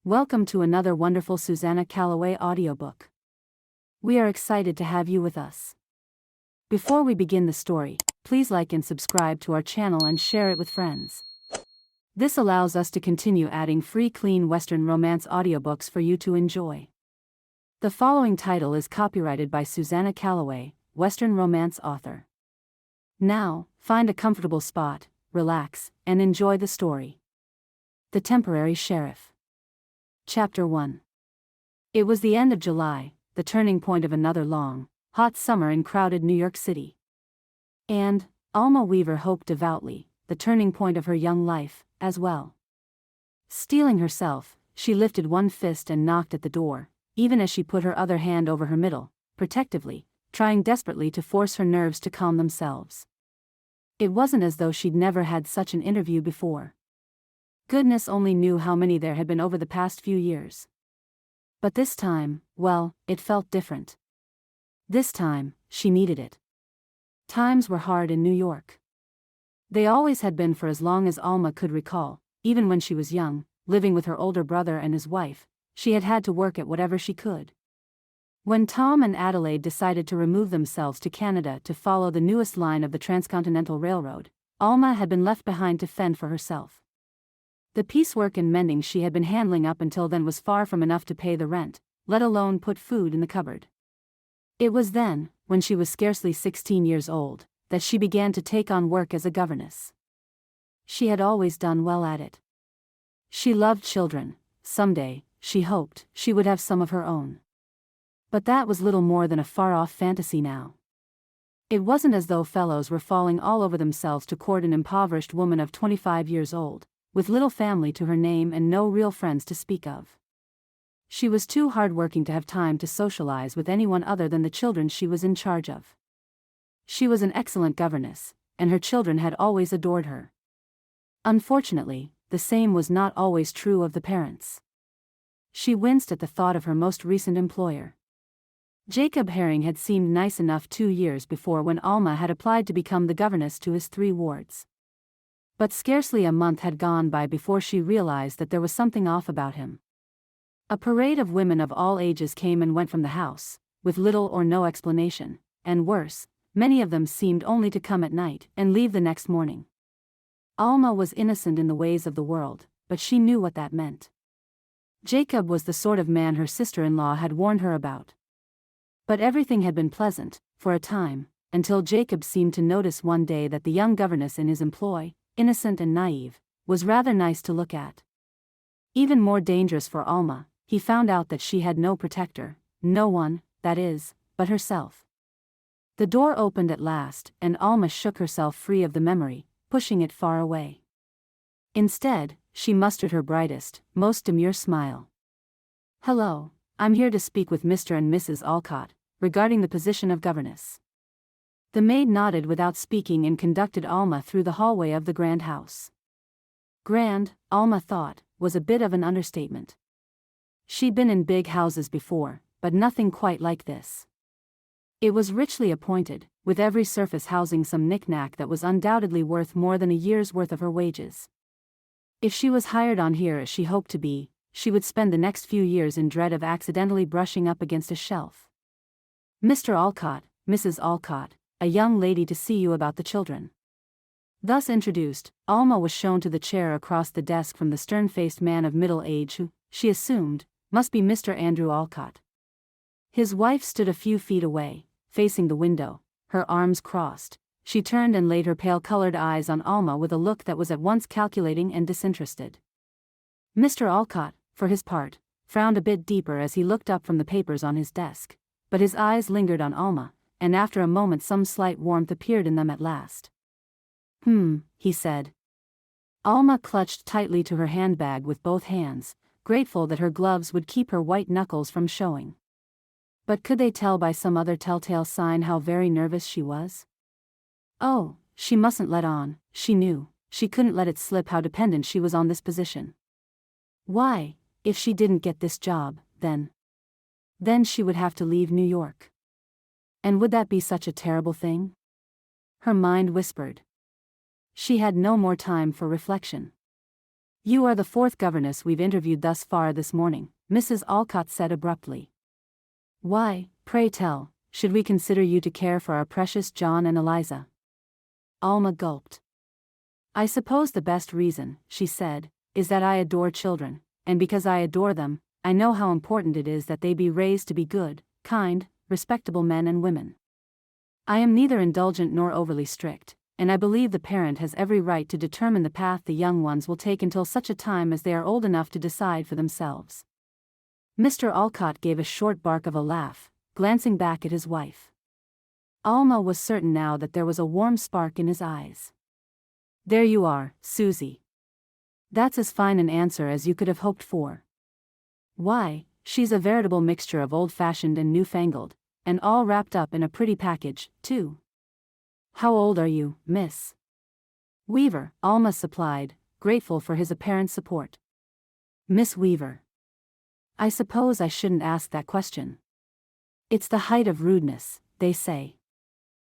Welcome to another wonderful Susannah Calloway audiobook. We are excited to have you with us. Before we begin the story, please like and subscribe to our channel and share it with friends. This allows us to continue adding free clean Western romance audiobooks for you to enjoy. The following title is copyrighted by Susannah Calloway, Western romance author. Now, find a comfortable spot, relax, and enjoy the story. The Temporary Sheriff. Chapter 1. It was the end of July, the turning point of another long, hot summer in crowded New York City. And, Alma Weaver hoped devoutly, the turning point of her young life, as well. Steeling herself, she lifted one fist and knocked at the door, even as she put her other hand over her middle, protectively, trying desperately to force her nerves to calm themselves. It wasn't as though she'd never had such an interview before. Goodness only knew how many there had been over the past few years. But this time, well, it felt different. This time, she needed it. Times were hard in New York. They always had been for as long as Alma could recall. Even when she was young, living with her older brother and his wife, she had had to work at whatever she could. When Tom and Adelaide decided to remove themselves to Canada to follow the newest line of the Transcontinental Railroad, Alma had been left behind to fend for herself. The piecework and mending she had been handling up until then was far from enough to pay the rent, let alone put food in the cupboard. It was then, when she was scarcely 16 years old, that she began to take on work as a governess. She had always done well at it. She loved children. Someday, she hoped, she would have some of her own. But that was little more than a far-off fantasy now. It wasn't as though fellows were falling all over themselves to court an impoverished woman of 25 years old, with little family to her name and no real friends to speak of. She was too hard-working to have time to socialize with anyone other than the children she was in charge of. She was an excellent governess, and her children had always adored her. Unfortunately, the same was not always true of the parents. She winced at the thought of her most recent employer. Jacob Herring had seemed nice enough 2 years before when Alma had applied to become the governess to his 3 wards. But scarcely a month had gone by before she realized that there was something off about him. A parade of women of all ages came and went from the house, with little or no explanation, and worse, many of them seemed only to come at night and leave the next morning. Alma was innocent in the ways of the world, but she knew what that meant. Jacob was the sort of man her sister-in-law had warned her about. But everything had been pleasant, for a time, until Jacob seemed to notice one day that the young governess in his employ, innocent and naive, was rather nice to look at. Even more dangerous for Alma, he found out that she had no protector, no one, that is, but herself. The door opened at last, and Alma shook herself free of the memory, pushing it far away. Instead, she mustered her brightest, most demure smile. "Hello, I'm here to speak with Mr. and Mrs. Alcott, regarding the position of governess." The maid nodded without speaking and conducted Alma through the hallway of the grand house. Grand, Alma thought, was a bit of an understatement. She'd been in big houses before, but nothing quite like this. It was richly appointed, with every surface housing some knick-knack that was undoubtedly worth more than a year's worth of her wages. If she was hired on here as she hoped to be, she would spend the next few years in dread of accidentally brushing up against a shelf. "Mr. Alcott, Mrs. Alcott, a young lady to see you about the children." Thus introduced, Alma was shown to the chair across the desk from the stern-faced man of middle age who, she assumed, must be Mr. Andrew Alcott. His wife stood a few feet away, facing the window, her arms crossed. She turned and laid her pale-colored eyes on Alma with a look that was at once calculating and disinterested. Mr. Alcott, for his part, frowned a bit deeper as he looked up from the papers on his desk, but his eyes lingered on Alma, and after a moment some slight warmth appeared in them at last. He said. Alma clutched tightly to her handbag with both hands, grateful that her gloves would keep her white knuckles from showing. But could they tell by some other telltale sign how very nervous she was? Oh, she mustn't let on, she knew, she couldn't let it slip how dependent she was on this position. Why, if she didn't get this job, then she would have to leave New York. And would that be such a terrible thing? Her mind whispered. She had no more time for reflection. You are the fourth governess we've interviewed thus far this morning, Mrs. Alcott said abruptly. Why, pray tell, should we consider you to care for our precious John and Eliza? Alma gulped. I suppose the best reason, she said, is that I adore children, and because I adore them, I know how important it is that they be raised to be good, kind, respectable men and women. I am neither indulgent nor overly strict, and I believe the parent has every right to determine the path the young ones will take until such a time as they are old enough to decide for themselves. Mr. Alcott gave a short bark of a laugh, glancing back at his wife. Alma was certain now that there was a warm spark in his eyes. There you are, Susie. That's as fine an answer as you could have hoped for. Why, she's a veritable mixture of old-fashioned and newfangled, and all wrapped up in a pretty package, too. How old are you, Miss Weaver? Alma supplied, grateful for his apparent support. Miss Weaver. I suppose I shouldn't ask that question. It's the height of rudeness, they say.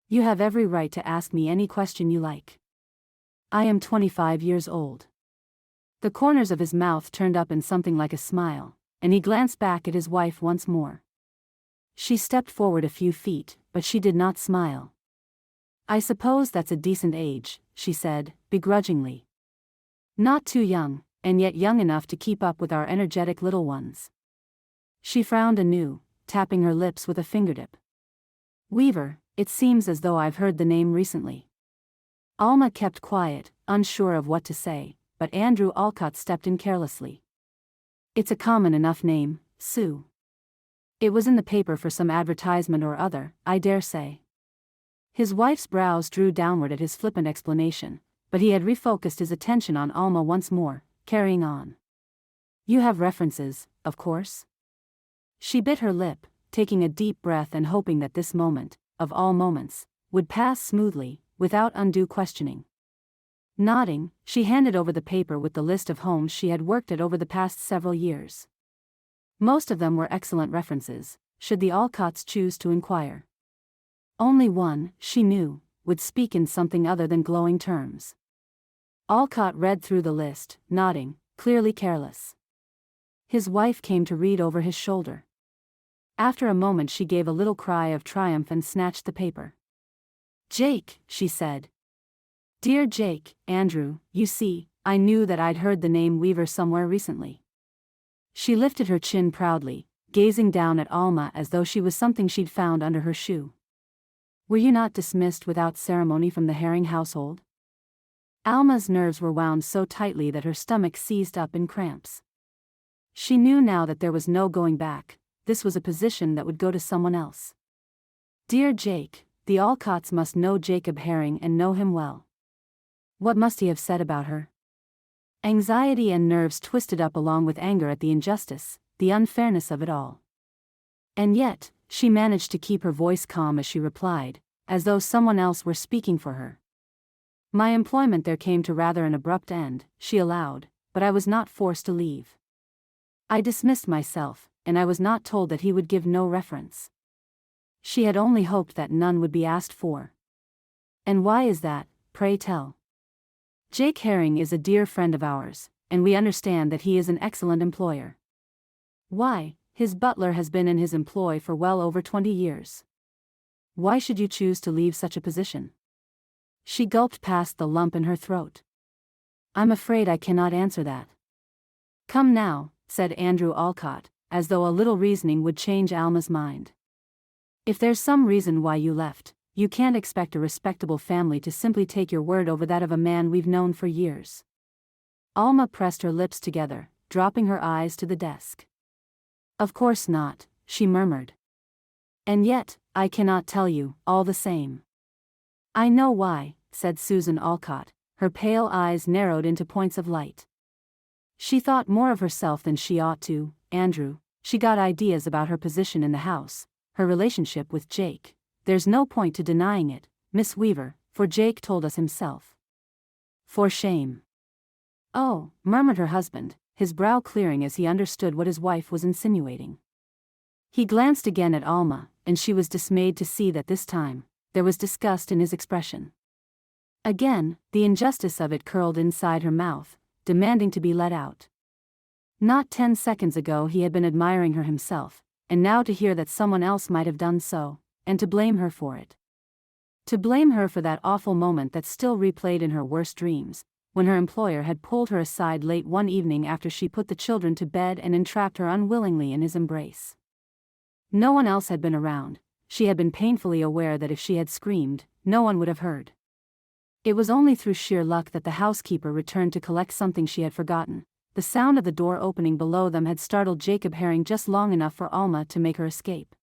You have every right to ask me any question you like. I am 25 years old. The corners of his mouth turned up in something like a smile, and he glanced back at his wife once more. She stepped forward a few feet, but she did not smile. I suppose that's a decent age, she said, begrudgingly. Not too young, and yet young enough to keep up with our energetic little ones. She frowned anew, tapping her lips with a fingertip. Weaver, it seems as though I've heard the name recently. Alma kept quiet, unsure of what to say, but Andrew Alcott stepped in carelessly. It's a common enough name, Sue. It was in the paper for some advertisement or other, I dare say. His wife's brows drew downward at his flippant explanation, but he had refocused his attention on Alma once more, carrying on. You have references, of course? She bit her lip, taking a deep breath and hoping that this moment, of all moments, would pass smoothly, without undue questioning. Nodding, she handed over the paper with the list of homes she had worked at over the past several years. Most of them were excellent references, should the Alcotts choose to inquire. Only one, she knew, would speak in something other than glowing terms. Alcott read through the list, nodding, clearly careless. His wife came to read over his shoulder. After a moment she gave a little cry of triumph and snatched the paper. Jake, she said. Dear Jake, Andrew, you see, I knew that I'd heard the name Weaver somewhere recently. She lifted her chin proudly, gazing down at Alma as though she was something she'd found under her shoe. Were you not dismissed without ceremony from the Herring household? Alma's nerves were wound so tightly that her stomach seized up in cramps. She knew now that there was no going back, this was a position that would go to someone else. Dear Jake, the Alcotts must know Jacob Herring and know him well. What must he have said about her? Anxiety and nerves twisted up along with anger at the injustice, the unfairness of it all. And yet, she managed to keep her voice calm as she replied, as though someone else were speaking for her. My employment there came to rather an abrupt end, she allowed, but I was not forced to leave. I dismissed myself, and I was not told that he would give no reference. She had only hoped that none would be asked for. And why is that, pray tell? Jake Herring is a dear friend of ours, and we understand that he is an excellent employer. Why, his butler has been in his employ for well over 20 years. Why should you choose to leave such a position? She gulped past the lump in her throat. I'm afraid I cannot answer that. Come now, said Andrew Alcott, as though a little reasoning would change Alma's mind. If there's some reason why you left, you can't expect a respectable family to simply take your word over that of a man we've known for years. Alma pressed her lips together, dropping her eyes to the desk. Of course not, she murmured. And yet, I cannot tell you, all the same. I know why, said Susan Alcott, her pale eyes narrowed into points of light. She thought more of herself than she ought to, Andrew. She got ideas about her position in the house, her relationship with Jake. There's no point to denying it, Miss Weaver, for Jake told us himself. For shame. Oh, murmured her husband, his brow clearing as he understood what his wife was insinuating. He glanced again at Alma, and she was dismayed to see that this time, there was disgust in his expression. Again, the injustice of it curled inside her mouth, demanding to be let out. Not 10 seconds ago he had been admiring her himself, and now to hear that someone else might have done so, and to blame her for it. To blame her for that awful moment that still replayed in her worst dreams, when her employer had pulled her aside late one evening after she put the children to bed and entrapped her unwillingly in his embrace. No one else had been around. She had been painfully aware that if she had screamed, no one would have heard. It was only through sheer luck that the housekeeper returned to collect something she had forgotten. The sound of the door opening below them had startled Jacob Herring just long enough for Alma to make her escape.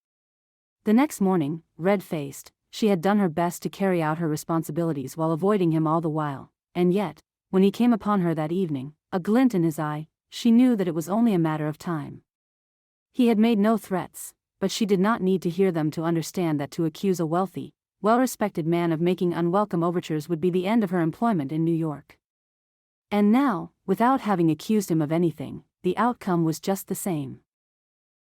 The next morning, red-faced, she had done her best to carry out her responsibilities while avoiding him all the while, and yet, when he came upon her that evening, a glint in his eye, she knew that it was only a matter of time. He had made no threats, but she did not need to hear them to understand that to accuse a wealthy, well-respected man of making unwelcome overtures would be the end of her employment in New York. And now, without having accused him of anything, the outcome was just the same.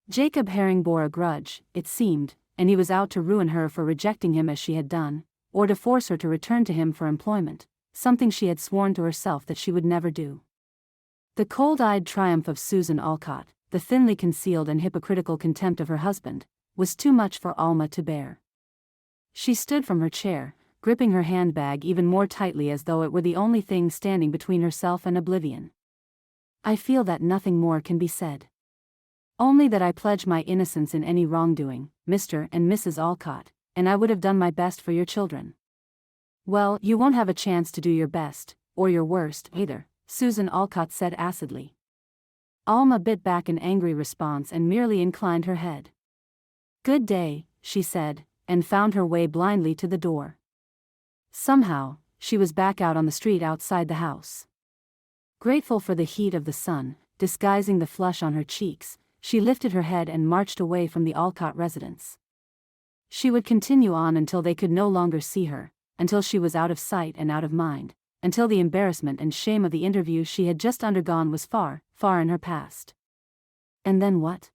Jacob Herring bore a grudge, it seemed, and he was out to ruin her for rejecting him as she had done, or to force her to return to him for employment, something she had sworn to herself that she would never do. The cold-eyed triumph of Susan Alcott, the thinly concealed and hypocritical contempt of her husband, was too much for Alma to bear. She stood from her chair, gripping her handbag even more tightly as though it were the only thing standing between herself and oblivion. "I feel that nothing more can be said. Only that I pledge my innocence in any wrongdoing, Mr. and Mrs. Alcott, and I would have done my best for your children." "Well, you won't have a chance to do your best, or your worst, either," Susan Alcott said acidly. Alma bit back an angry response and merely inclined her head. "Good day," she said, and found her way blindly to the door. Somehow, she was back out on the street outside the house. Grateful for the heat of the sun, disguising the flush on her cheeks, she lifted her head and marched away from the Alcott residence. She would continue on until they could no longer see her, until she was out of sight and out of mind, until the embarrassment and shame of the interview she had just undergone was far, far in her past. And then what?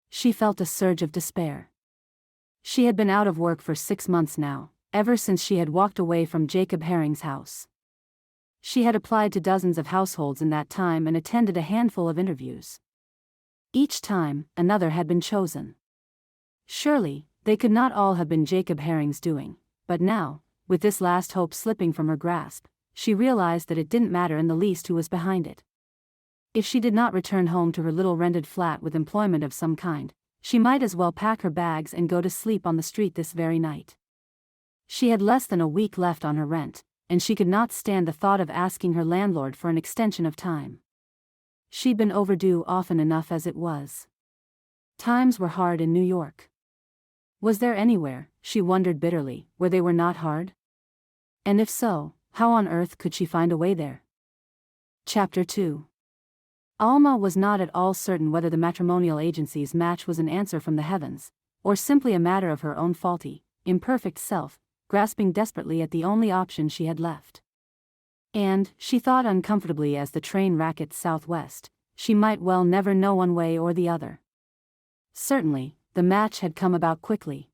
She felt a surge of despair. She had been out of work for 6 months now, ever since she had walked away from Jacob Herring's house. She had applied to dozens of households in that time and attended a handful of interviews. Each time, another had been chosen. Surely, they could not all have been Jacob Herring's doing, but now, with this last hope slipping from her grasp, she realized that it didn't matter in the least who was behind it. If she did not return home to her little rented flat with employment of some kind, she might as well pack her bags and go to sleep on the street this very night. She had less than a week left on her rent, and she could not stand the thought of asking her landlord for an extension of time. She'd been overdue often enough as it was. Times were hard in New York. Was there anywhere, she wondered bitterly, where they were not hard? And if so, how on earth could she find a way there? Chapter 2. Alma was not at all certain whether the matrimonial agency's match was an answer from the heavens, or simply a matter of her own faulty, imperfect self, grasping desperately at the only option she had left. And, she thought uncomfortably as the train rackets southwest, she might well never know one way or the other. Certainly, the match had come about quickly.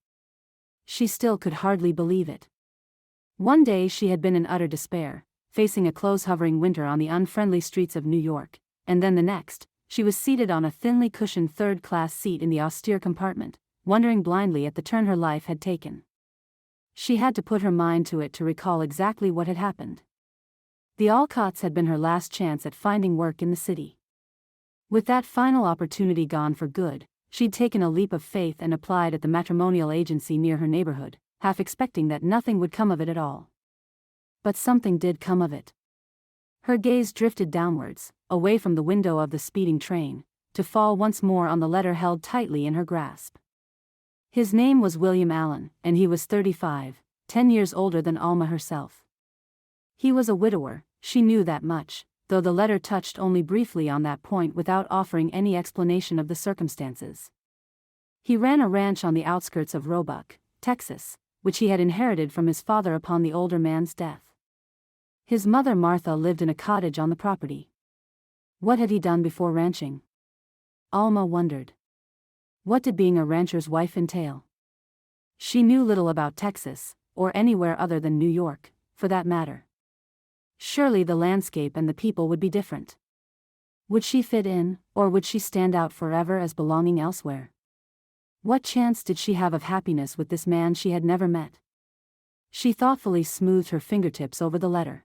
She still could hardly believe it. One day she had been in utter despair, facing a close-hovering winter on the unfriendly streets of New York, and then the next, she was seated on a thinly cushioned third-class seat in the austere compartment, wondering blindly at the turn her life had taken. She had to put her mind to it to recall exactly what had happened. The Alcotts had been her last chance at finding work in the city. With that final opportunity gone for good, she'd taken a leap of faith and applied at the matrimonial agency near her neighborhood, half expecting that nothing would come of it at all. But something did come of it. Her gaze drifted downwards, away from the window of the speeding train, to fall once more on the letter held tightly in her grasp. His name was William Allen, and he was 35, 10 years older than Alma herself. He was a widower, she knew that much, though the letter touched only briefly on that point without offering any explanation of the circumstances. He ran a ranch on the outskirts of Roebuck, Texas, which he had inherited from his father upon the older man's death. His mother Martha lived in a cottage on the property. What had he done before ranching? Alma wondered. What did being a rancher's wife entail? She knew little about Texas, or anywhere other than New York, for that matter. Surely the landscape and the people would be different. Would she fit in, or would she stand out forever as belonging elsewhere? What chance did she have of happiness with this man she had never met? She thoughtfully smoothed her fingertips over the letter.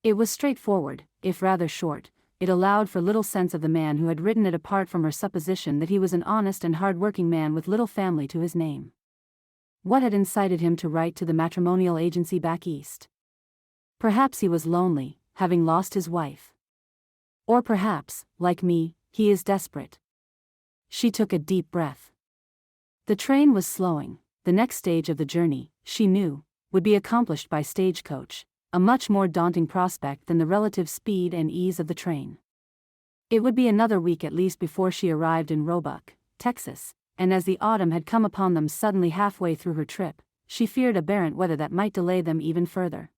It was straightforward, if rather short. It allowed for little sense of the man who had written it apart from her supposition that he was an honest and hard-working man with little family to his name. What had incited him to write to the matrimonial agency back east? Perhaps he was lonely, having lost his wife. Or perhaps, like me, he is desperate. She took a deep breath. The train was slowing. The next stage of the journey, she knew, would be accomplished by stagecoach, a much more daunting prospect than the relative speed and ease of the train. It would be another week at least before she arrived in Roebuck, Texas, and as the autumn had come upon them suddenly halfway through her trip, she feared aberrant weather that might delay them even further.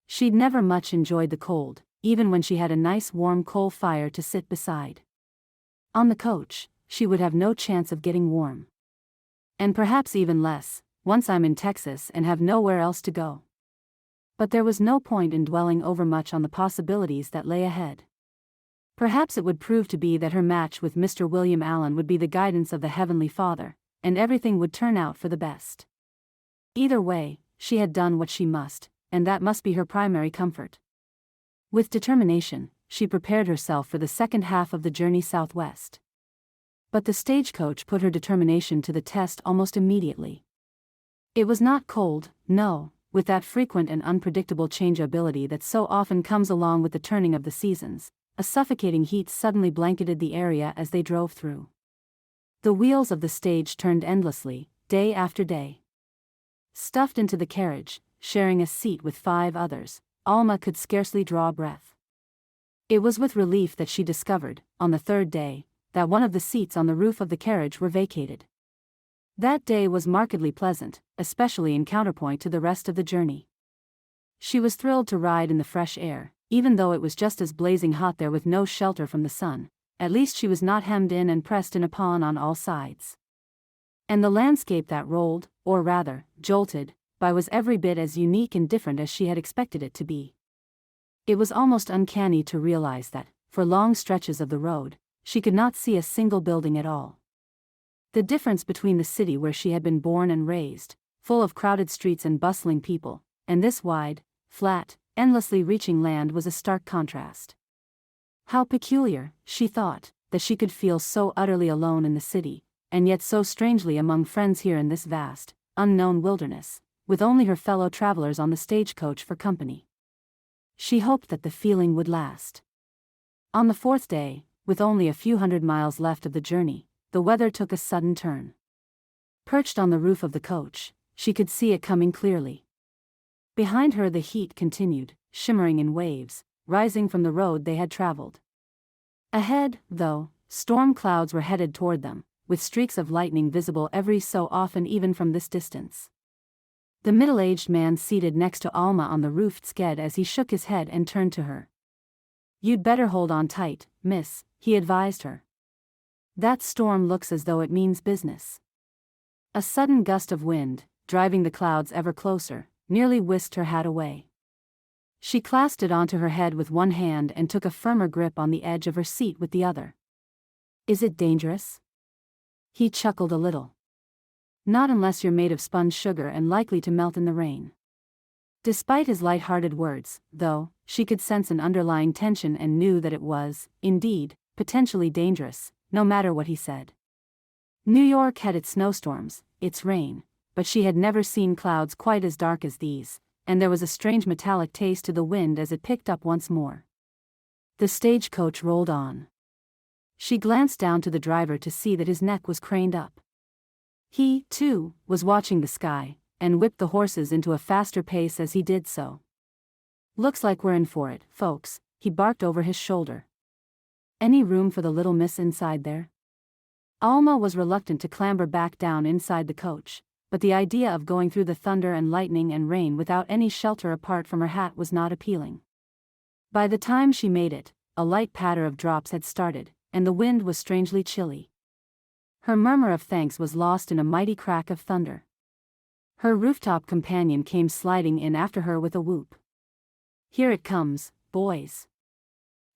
She'd never much enjoyed the cold, even when she had a nice warm coal fire to sit beside. On the coach, she would have no chance of getting warm. And perhaps even less, once I'm in Texas and have nowhere else to go. But there was no point in dwelling overmuch on the possibilities that lay ahead. Perhaps it would prove to be that her match with Mr. William Allen would be the guidance of the Heavenly Father, and everything would turn out for the best. Either way, she had done what she must, and that must be her primary comfort. With determination, she prepared herself for the second half of the journey southwest. But the stagecoach put her determination to the test almost immediately. It was not cold, no, with that frequent and unpredictable changeability that so often comes along with the turning of the seasons. A suffocating heat suddenly blanketed the area as they drove through. The wheels of the stage turned endlessly, day after day. Stuffed into the carriage, sharing a seat with 5 others, Alma could scarcely draw breath. It was with relief that she discovered, on the 3rd day, that one of the seats on the roof of the carriage were vacated. That day was markedly pleasant, especially in counterpoint to the rest of the journey. She was thrilled to ride in the fresh air, even though it was just as blazing hot there with no shelter from the sun. At least she was not hemmed in and pressed in upon on all sides. And the landscape that rolled, or rather, jolted, by was every bit as unique and different as she had expected it to be. It was almost uncanny to realize that, for long stretches of the road, she could not see a single building at all. The difference between the city where she had been born and raised, full of crowded streets and bustling people, and this wide, flat, endlessly reaching land was a stark contrast. How peculiar, she thought, that she could feel so utterly alone in the city, and yet so strangely among friends here in this vast, unknown wilderness, with only her fellow travelers on the stagecoach for company. She hoped that the feeling would last. On the 4th day, with only a few hundred miles left of the journey, the weather took a sudden turn. Perched on the roof of the coach, she could see it coming clearly. Behind her the heat continued, shimmering in waves, rising from the road they had traveled. Ahead, though, storm clouds were headed toward them, with streaks of lightning visible every so often even from this distance. The middle-aged man seated next to Alma on the roofed sked as he shook his head and turned to her. "You'd better hold on tight, miss," he advised her. "That storm looks as though it means business." A sudden gust of wind, driving the clouds ever closer, nearly whisked her hat away. She clasped it onto her head with one hand and took a firmer grip on the edge of her seat with the other. "Is it dangerous?" He chuckled a little. "Not unless you're made of spun sugar and likely to melt in the rain." Despite his light-hearted words, though, she could sense an underlying tension and knew that it was, indeed, potentially dangerous, no matter what he said. New York had its snowstorms, its rain, but she had never seen clouds quite as dark as these, and there was a strange metallic taste to the wind as it picked up once more. The stagecoach rolled on. She glanced down to the driver to see that his neck was craned up. He, too, was watching the sky, and whipped the horses into a faster pace as he did so. "Looks like we're in for it, folks," he barked over his shoulder. "Any room for the little miss inside there?" Alma was reluctant to clamber back down inside the coach, but the idea of going through the thunder and lightning and rain without any shelter apart from her hat was not appealing. By the time she made it, a light patter of drops had started, and the wind was strangely chilly. Her murmur of thanks was lost in a mighty crack of thunder. Her rooftop companion came sliding in after her with a whoop. Here it comes, boys.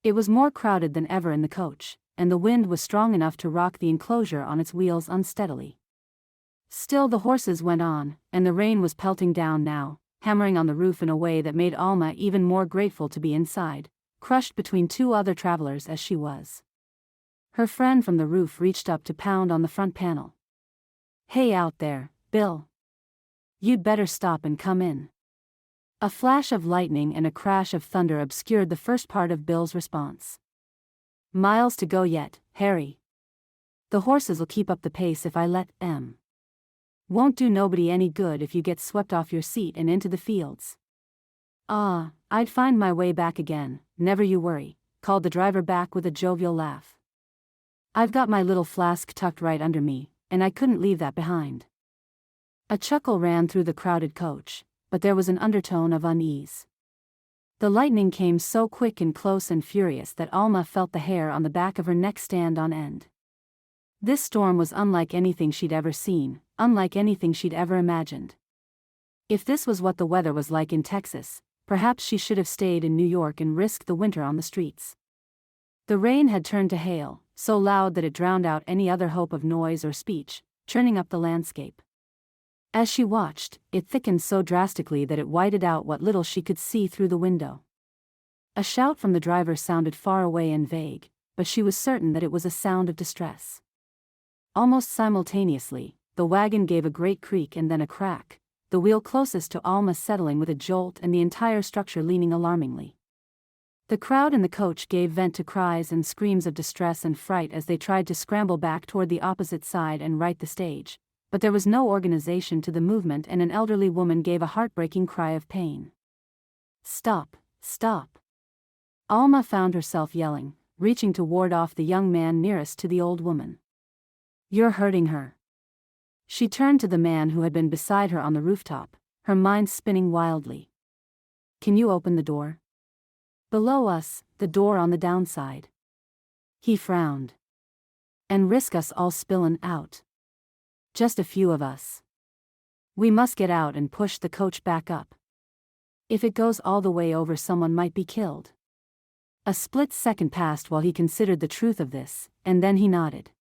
It was more crowded than ever in the coach, and the wind was strong enough to rock the enclosure on its wheels unsteadily. Still the horses went on, and the rain was pelting down now, hammering on the roof in a way that made Alma even more grateful to be inside, crushed between two other travelers as she was. Her friend from the roof reached up to pound on the front panel. "Hey out there, Bill. You'd better stop and come in." A flash of lightning and a crash of thunder obscured the first part of Bill's response. "Miles to go yet, Harry. The horses'll keep up the pace if I let them. Won't do nobody any good if you get swept off your seat and into the fields." "Ah, I'd find my way back again, never you worry," called the driver back with a jovial laugh. "I've got my little flask tucked right under me, and I couldn't leave that behind." A chuckle ran through the crowded coach, but there was an undertone of unease. The lightning came so quick and close and furious that Alma felt the hair on the back of her neck stand on end. This storm was unlike anything she'd ever seen, unlike anything she'd ever imagined. If this was what the weather was like in Texas, perhaps she should have stayed in New York and risked the winter on the streets. The rain had turned to hail, so loud that it drowned out any other hope of noise or speech, churning up the landscape. As she watched, it thickened so drastically that it whited out what little she could see through the window. A shout from the driver sounded far away and vague, but she was certain that it was a sound of distress. Almost simultaneously, the wagon gave a great creak and then a crack, the wheel closest to Alma settling with a jolt and the entire structure leaning alarmingly. The crowd in the coach gave vent to cries and screams of distress and fright as they tried to scramble back toward the opposite side and right the stage, but there was no organization to the movement and an elderly woman gave a heartbreaking cry of pain. "Stop, stop." Alma found herself yelling, reaching to ward off the young man nearest to the old woman. "You're hurting her." She turned to the man who had been beside her on the rooftop, her mind spinning wildly. "Can you open the door?" "Below us, the door on the downside." He frowned. "And risk us all spillin' out. Just a few of us. We must get out and push the coach back up. If it goes all the way over, someone might be killed." A split second passed while he considered the truth of this, and then he nodded.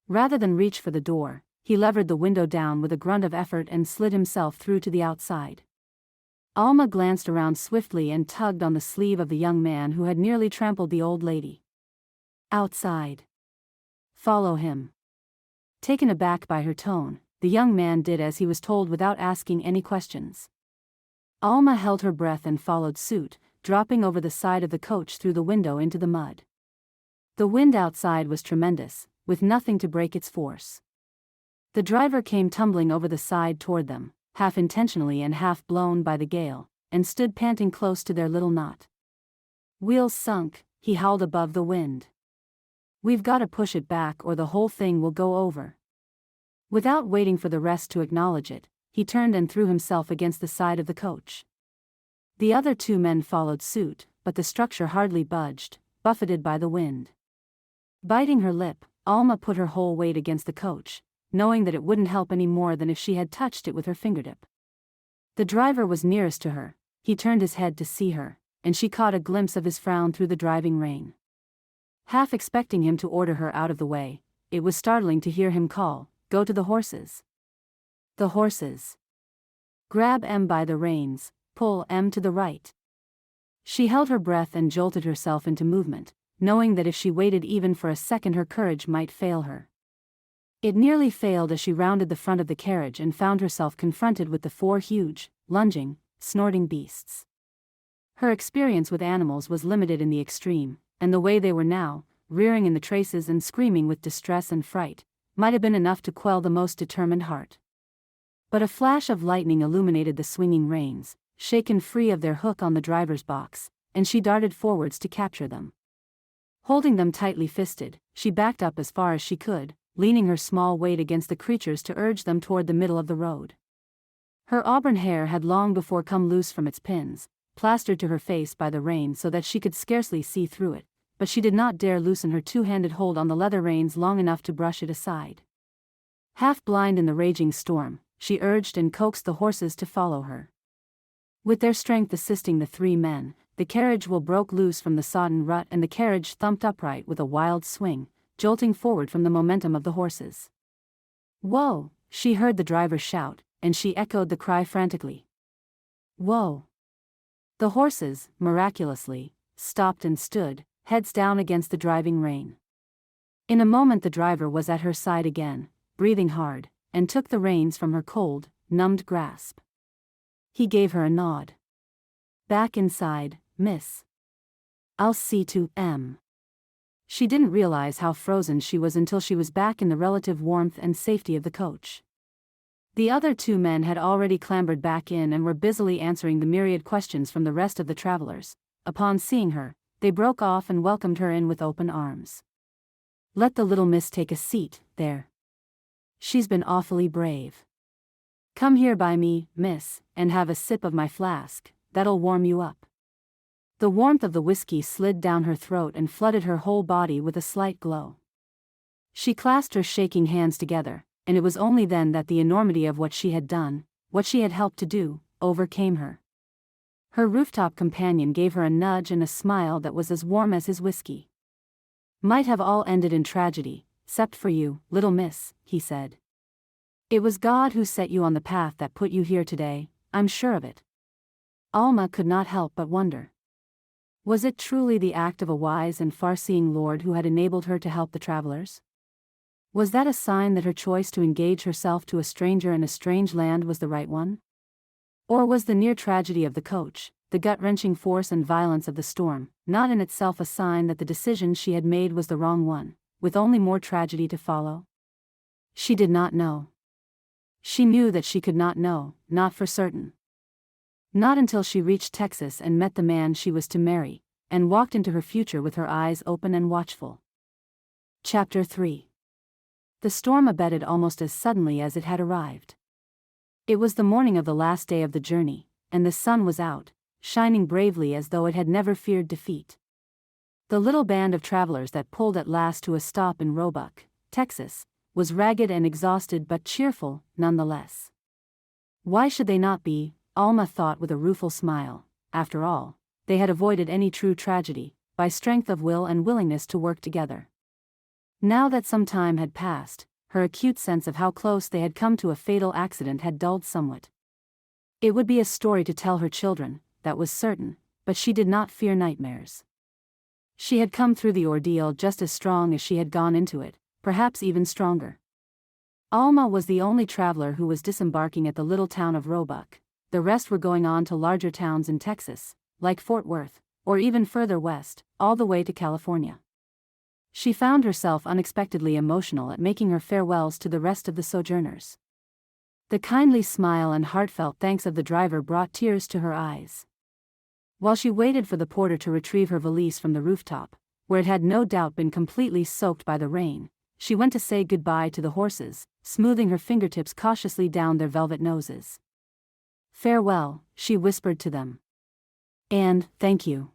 Rather than reach for the door, he levered the window down with a grunt of effort and slid himself through to the outside. Alma glanced around swiftly and tugged on the sleeve of the young man who had nearly trampled the old lady. "Outside. Follow him." Taken aback by her tone, the young man did as he was told without asking any questions. Alma held her breath and followed suit, dropping over the side of the coach through the window into the mud. The wind outside was tremendous, with nothing to break its force. The driver came tumbling over the side toward them, half intentionally and half blown by the gale, and stood panting close to their little knot. "Wheels sunk," he howled above the wind. "We've got to push it back or the whole thing will go over." Without waiting for the rest to acknowledge it, he turned and threw himself against the side of the coach. The other two men followed suit, but the structure hardly budged, buffeted by the wind. Biting her lip, Alma put her whole weight against the coach, knowing that it wouldn't help any more than if she had touched it with her fingertip. The driver was nearest to her. He turned his head to see her, and she caught a glimpse of his frown through the driving rain. Half expecting him to order her out of the way, it was startling to hear him call, "Go to the horses." The horses. Grab M by the reins, pull M to the right. She held her breath and jolted herself into movement, knowing that if she waited even for a second her courage might fail her. It nearly failed as she rounded the front of the carriage and found herself confronted with the four huge, lunging, snorting beasts. Her experience with animals was limited in the extreme, and the way they were now, rearing in the traces and screaming with distress and fright, might have been enough to quell the most determined heart. But a flash of lightning illuminated the swinging reins, shaken free of their hook on the driver's box, and she darted forwards to capture them. Holding them tightly fisted, she backed up as far as she could, leaning her small weight against the creatures to urge them toward the middle of the road. Her auburn hair had long before come loose from its pins, plastered to her face by the rain so that she could scarcely see through it, but she did not dare loosen her two-handed hold on the leather reins long enough to brush it aside. Half blind in the raging storm, she urged and coaxed the horses to follow her. With their strength assisting the three men, the carriage wheel broke loose from the sodden rut and the carriage thumped upright with a wild swing, jolting forward from the momentum of the horses. "Whoa!" she heard the driver shout, and she echoed the cry frantically. "Whoa!" The horses, miraculously, stopped and stood, heads down against the driving rain. In a moment the driver was at her side again, breathing hard, and took the reins from her cold, numbed grasp. He gave her a nod. "Back inside, miss. I'll see to M." She didn't realize how frozen she was until she was back in the relative warmth and safety of the coach. The other two men had already clambered back in and were busily answering the myriad questions from the rest of the travelers. Upon seeing her, they broke off and welcomed her in with open arms. "Let the little miss take a seat, there. She's been awfully brave. Come here by me, miss, and have a sip of my flask, that'll warm you up." The warmth of the whiskey slid down her throat and flooded her whole body with a slight glow. She clasped her shaking hands together, and it was only then that the enormity of what she had done, what she had helped to do, overcame her. Her rooftop companion gave her a nudge and a smile that was as warm as his whiskey. "Might have all ended in tragedy, 'cept for you, little miss," he said. "It was God who set you on the path that put you here today, I'm sure of it." Alma could not help but wonder. Was it truly the act of a wise and far-seeing Lord who had enabled her to help the travelers? Was that a sign that her choice to engage herself to a stranger in a strange land was the right one? Or was the near tragedy of the coach, the gut-wrenching force and violence of the storm, not in itself a sign that the decision she had made was the wrong one, with only more tragedy to follow? She did not know. She knew that she could not know, not for certain. Not until she reached Texas and met the man she was to marry, and walked into her future with her eyes open and watchful. Chapter 3. The storm abated almost as suddenly as it had arrived. It was the morning of the last day of the journey, and the sun was out, shining bravely as though it had never feared defeat. The little band of travelers that pulled at last to a stop in Roebuck, Texas, was ragged and exhausted but cheerful, nonetheless. Why should they not be? Alma thought with a rueful smile. After all, they had avoided any true tragedy, by strength of will and willingness to work together. Now that some time had passed, her acute sense of how close they had come to a fatal accident had dulled somewhat. It would be a story to tell her children, that was certain, but she did not fear nightmares. She had come through the ordeal just as strong as she had gone into it, perhaps even stronger. Alma was the only traveler who was disembarking at the little town of Roebuck. The rest were going on to larger towns in Texas, like Fort Worth, or even further west, all the way to California. She found herself unexpectedly emotional at making her farewells to the rest of the sojourners. The kindly smile and heartfelt thanks of the driver brought tears to her eyes. While she waited for the porter to retrieve her valise from the rooftop, where it had no doubt been completely soaked by the rain, she went to say goodbye to the horses, smoothing her fingertips cautiously down their velvet noses. "Farewell," she whispered to them. "And, thank you."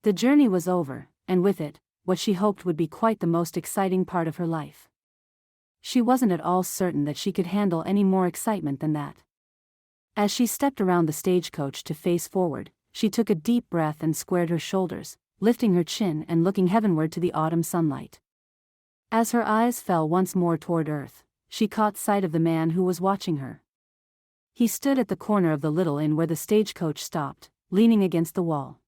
The journey was over, and with it, what she hoped would be quite the most exciting part of her life. She wasn't at all certain that she could handle any more excitement than that. As she stepped around the stagecoach to face forward, she took a deep breath and squared her shoulders, lifting her chin and looking heavenward to the autumn sunlight. As her eyes fell once more toward earth, she caught sight of the man who was watching her. He stood at the corner of the little inn where the stagecoach stopped, leaning against the wall.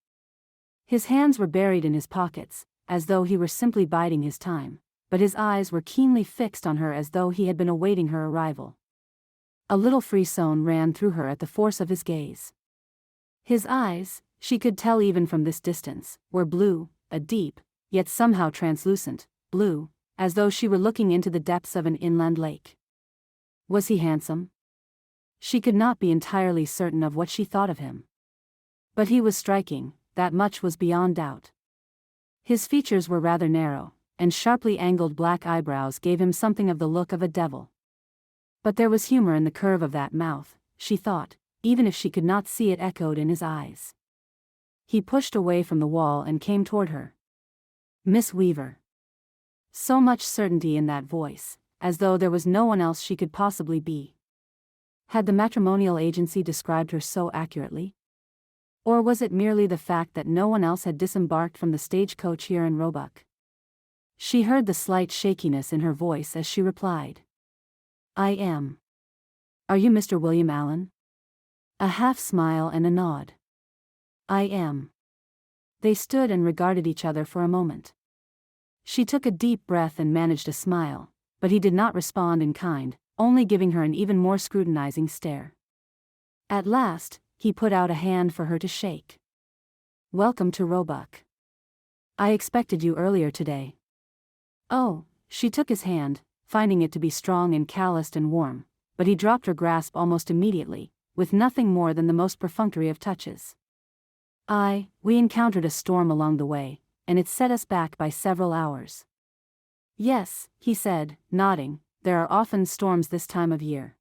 His hands were buried in his pockets, as though he were simply biding his time, but his eyes were keenly fixed on her as though he had been awaiting her arrival. A little frisson ran through her at the force of his gaze. His eyes, she could tell even from this distance, were blue, a deep, yet somehow translucent, blue, as though she were looking into the depths of an inland lake. Was he handsome? She could not be entirely certain of what she thought of him. But he was striking, that much was beyond doubt. His features were rather narrow, and sharply angled black eyebrows gave him something of the look of a devil. But there was humor in the curve of that mouth, she thought, even if she could not see it echoed in his eyes. He pushed away from the wall and came toward her. "Miss Weaver." So much certainty in that voice, as though there was no one else she could possibly be. Had the matrimonial agency described her so accurately? Or was it merely the fact that no one else had disembarked from the stagecoach here in Roebuck? She heard the slight shakiness in her voice as she replied. I am. Are you Mr. William Allen? A half smile and a nod. I am. They stood and regarded each other for a moment. She took a deep breath and managed a smile, but he did not respond in kind, only giving her an even more scrutinizing stare. At last, he put out a hand for her to shake. Welcome to Roebuck. I expected you earlier today. Oh, she took his hand, finding it to be strong and calloused and warm, but he dropped her grasp almost immediately, with nothing more than the most perfunctory of touches. We encountered a storm along the way, and it set us back by several hours. Yes, he said, nodding, there are often storms this time of year.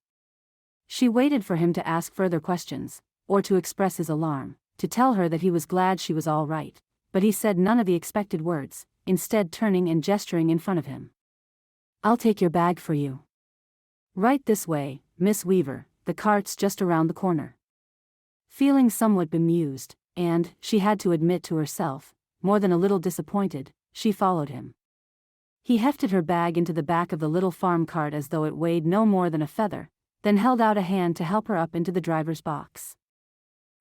She waited for him to ask further questions, or to express his alarm, to tell her that he was glad she was all right, but he said none of the expected words, instead turning and gesturing in front of him. I'll take your bag for you. Right this way, Miss Weaver, the cart's just around the corner. Feeling somewhat bemused, and, she had to admit to herself, more than a little disappointed, she followed him. He hefted her bag into the back of the little farm cart as though it weighed no more than a feather, then held out a hand to help her up into the driver's box.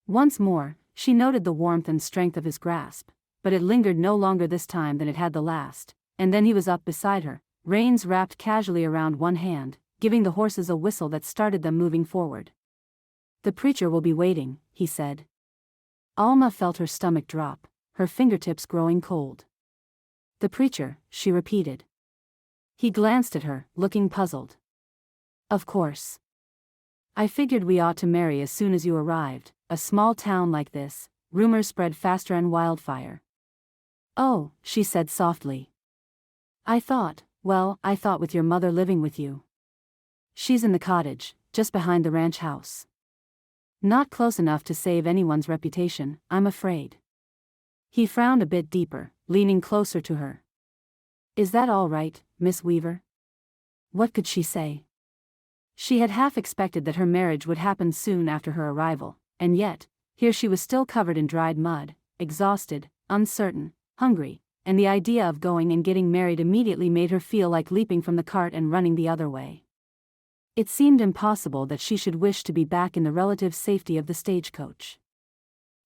Once more, she noted the warmth and strength of his grasp, but it lingered no longer this time than it had the last, and then he was up beside her, reins wrapped casually around one hand, giving the horses a whistle that started them moving forward. The preacher will be waiting, he said. Alma felt her stomach drop, her fingertips growing cold. The preacher, she repeated. He glanced at her, looking puzzled. Of course. I figured we ought to marry as soon as you arrived. A small town like this, rumors spread faster than wildfire. Oh, she said softly. I thought with your mother living with you. She's in the cottage, just behind the ranch house. Not close enough to save anyone's reputation, I'm afraid. He frowned a bit deeper, leaning closer to her. Is that all right, Miss Weaver? What could she say? She had half expected that her marriage would happen soon after her arrival, and yet, here she was still covered in dried mud, exhausted, uncertain, hungry, and the idea of going and getting married immediately made her feel like leaping from the cart and running the other way. It seemed impossible that she should wish to be back in the relative safety of the stagecoach.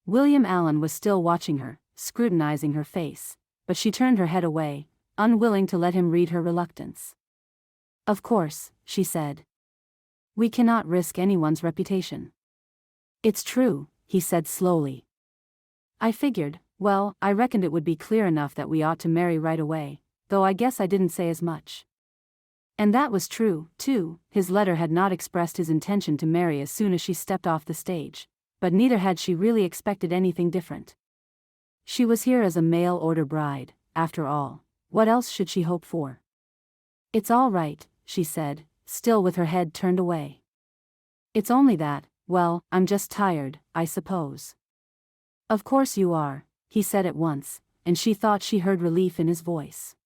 William Allen was still watching her, scrutinizing her face, but she turned her head away, unwilling to let him read her reluctance. Of course, she said. We cannot risk anyone's reputation. It's true, he said slowly. I figured, I reckoned it would be clear enough that we ought to marry right away, though I guess I didn't say as much. And that was true, too. His letter had not expressed his intention to marry as soon as she stepped off the stage, but neither had she really expected anything different. She was here as a mail-order bride, after all. What else should she hope for? It's all right, she said, still with her head turned away. It's only that, I'm just tired, I suppose. Of course you are, he said at once, and she thought she heard relief in his voice.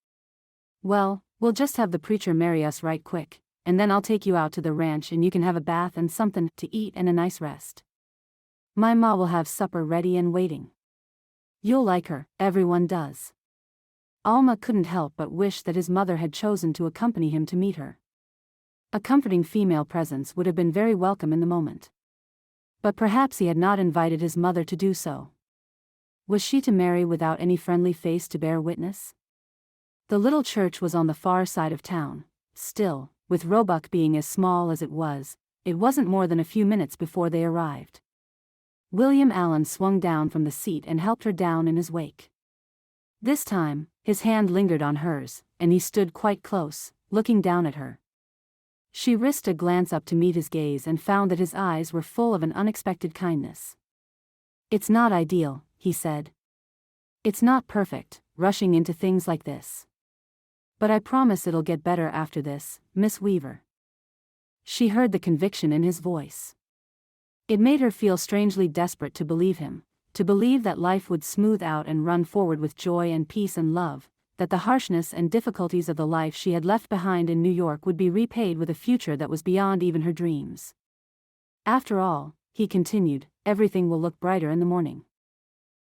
We'll just have the preacher marry us right quick, and then I'll take you out to the ranch and you can have a bath and something to eat and a nice rest. My ma will have supper ready and waiting. You'll like her, everyone does. Alma couldn't help but wish that his mother had chosen to accompany him to meet her. A comforting female presence would have been very welcome in the moment. But perhaps he had not invited his mother to do so. Was she to marry without any friendly face to bear witness? The little church was on the far side of town. Still, with Roebuck being as small as it wasn't more than a few minutes before they arrived. William Allen swung down from the seat and helped her down in his wake. This time, his hand lingered on hers, and he stood quite close, looking down at her. She risked a glance up to meet his gaze and found that his eyes were full of an unexpected kindness. It's not ideal, he said. It's not perfect, rushing into things like this. But I promise it'll get better after this, Miss Weaver. She heard the conviction in his voice. It made her feel strangely desperate to believe him, to believe that life would smooth out and run forward with joy and peace and love, that the harshness and difficulties of the life she had left behind in New York would be repaid with a future that was beyond even her dreams. After all, he continued, everything will look brighter in the morning.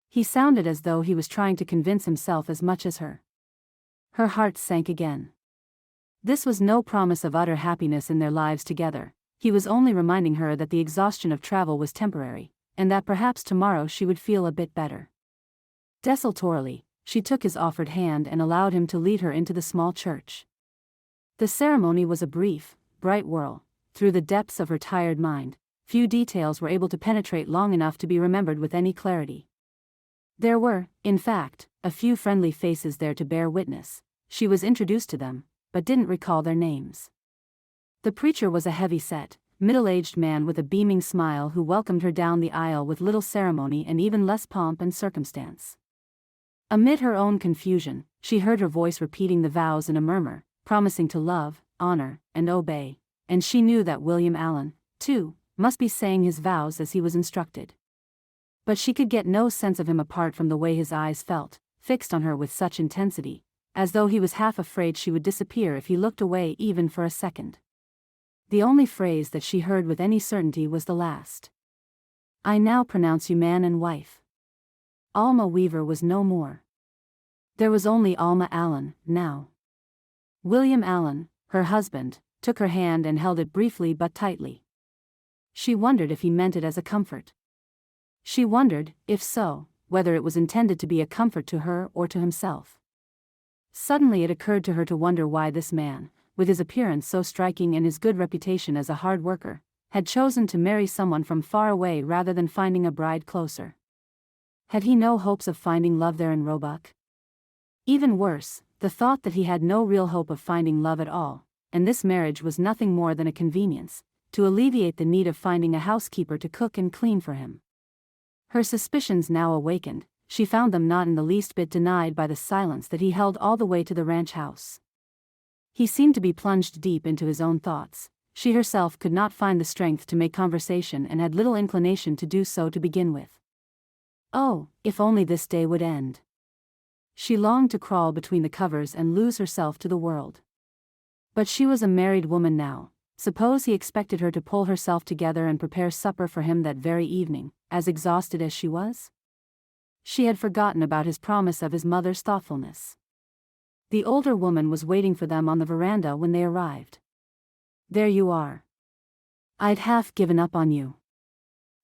He sounded as though he was trying to convince himself as much as her. Her heart sank again. This was no promise of utter happiness in their lives together. He was only reminding her that the exhaustion of travel was temporary, and that perhaps tomorrow she would feel a bit better. Desultorily, she took his offered hand and allowed him to lead her into the small church. The ceremony was a brief, bright whirl through the depths of her tired mind. Few details were able to penetrate long enough to be remembered with any clarity. There were, in fact, a few friendly faces there to bear witness. She was introduced to them, but didn't recall their names. The preacher was a heavy-set, middle-aged man with a beaming smile who welcomed her down the aisle with little ceremony and even less pomp and circumstance. Amid her own confusion, she heard her voice repeating the vows in a murmur, promising to love, honor, and obey, and she knew that William Allen, too, must be saying his vows as he was instructed. But she could get no sense of him apart from the way his eyes felt, fixed on her with such intensity, as though he was half afraid she would disappear if he looked away even for a second. The only phrase that she heard with any certainty was the last. I now pronounce you man and wife. Alma Weaver was no more. There was only Alma Allen, now. William Allen, her husband, took her hand and held it briefly but tightly. She wondered if he meant it as a comfort. She wondered, if so, whether it was intended to be a comfort to her or to himself. Suddenly it occurred to her to wonder why this man, with his appearance so striking and his good reputation as a hard worker, had chosen to marry someone from far away rather than finding a bride closer. Had he no hopes of finding love there in Roebuck? Even worse, the thought that he had no real hope of finding love at all, and this marriage was nothing more than a convenience, to alleviate the need of finding a housekeeper to cook and clean for him. Her suspicions now awakened, she found them not in the least bit denied by the silence that he held all the way to the ranch house. He seemed to be plunged deep into his own thoughts. She herself could not find the strength to make conversation and had little inclination to do so to begin with. Oh, if only this day would end. She longed to crawl between the covers and lose herself to the world. But she was a married woman now. Suppose he expected her to pull herself together and prepare supper for him that very evening, as exhausted as she was? She had forgotten about his promise of his mother's thoughtfulness. The older woman was waiting for them on the veranda when they arrived. There you are. I'd half given up on you.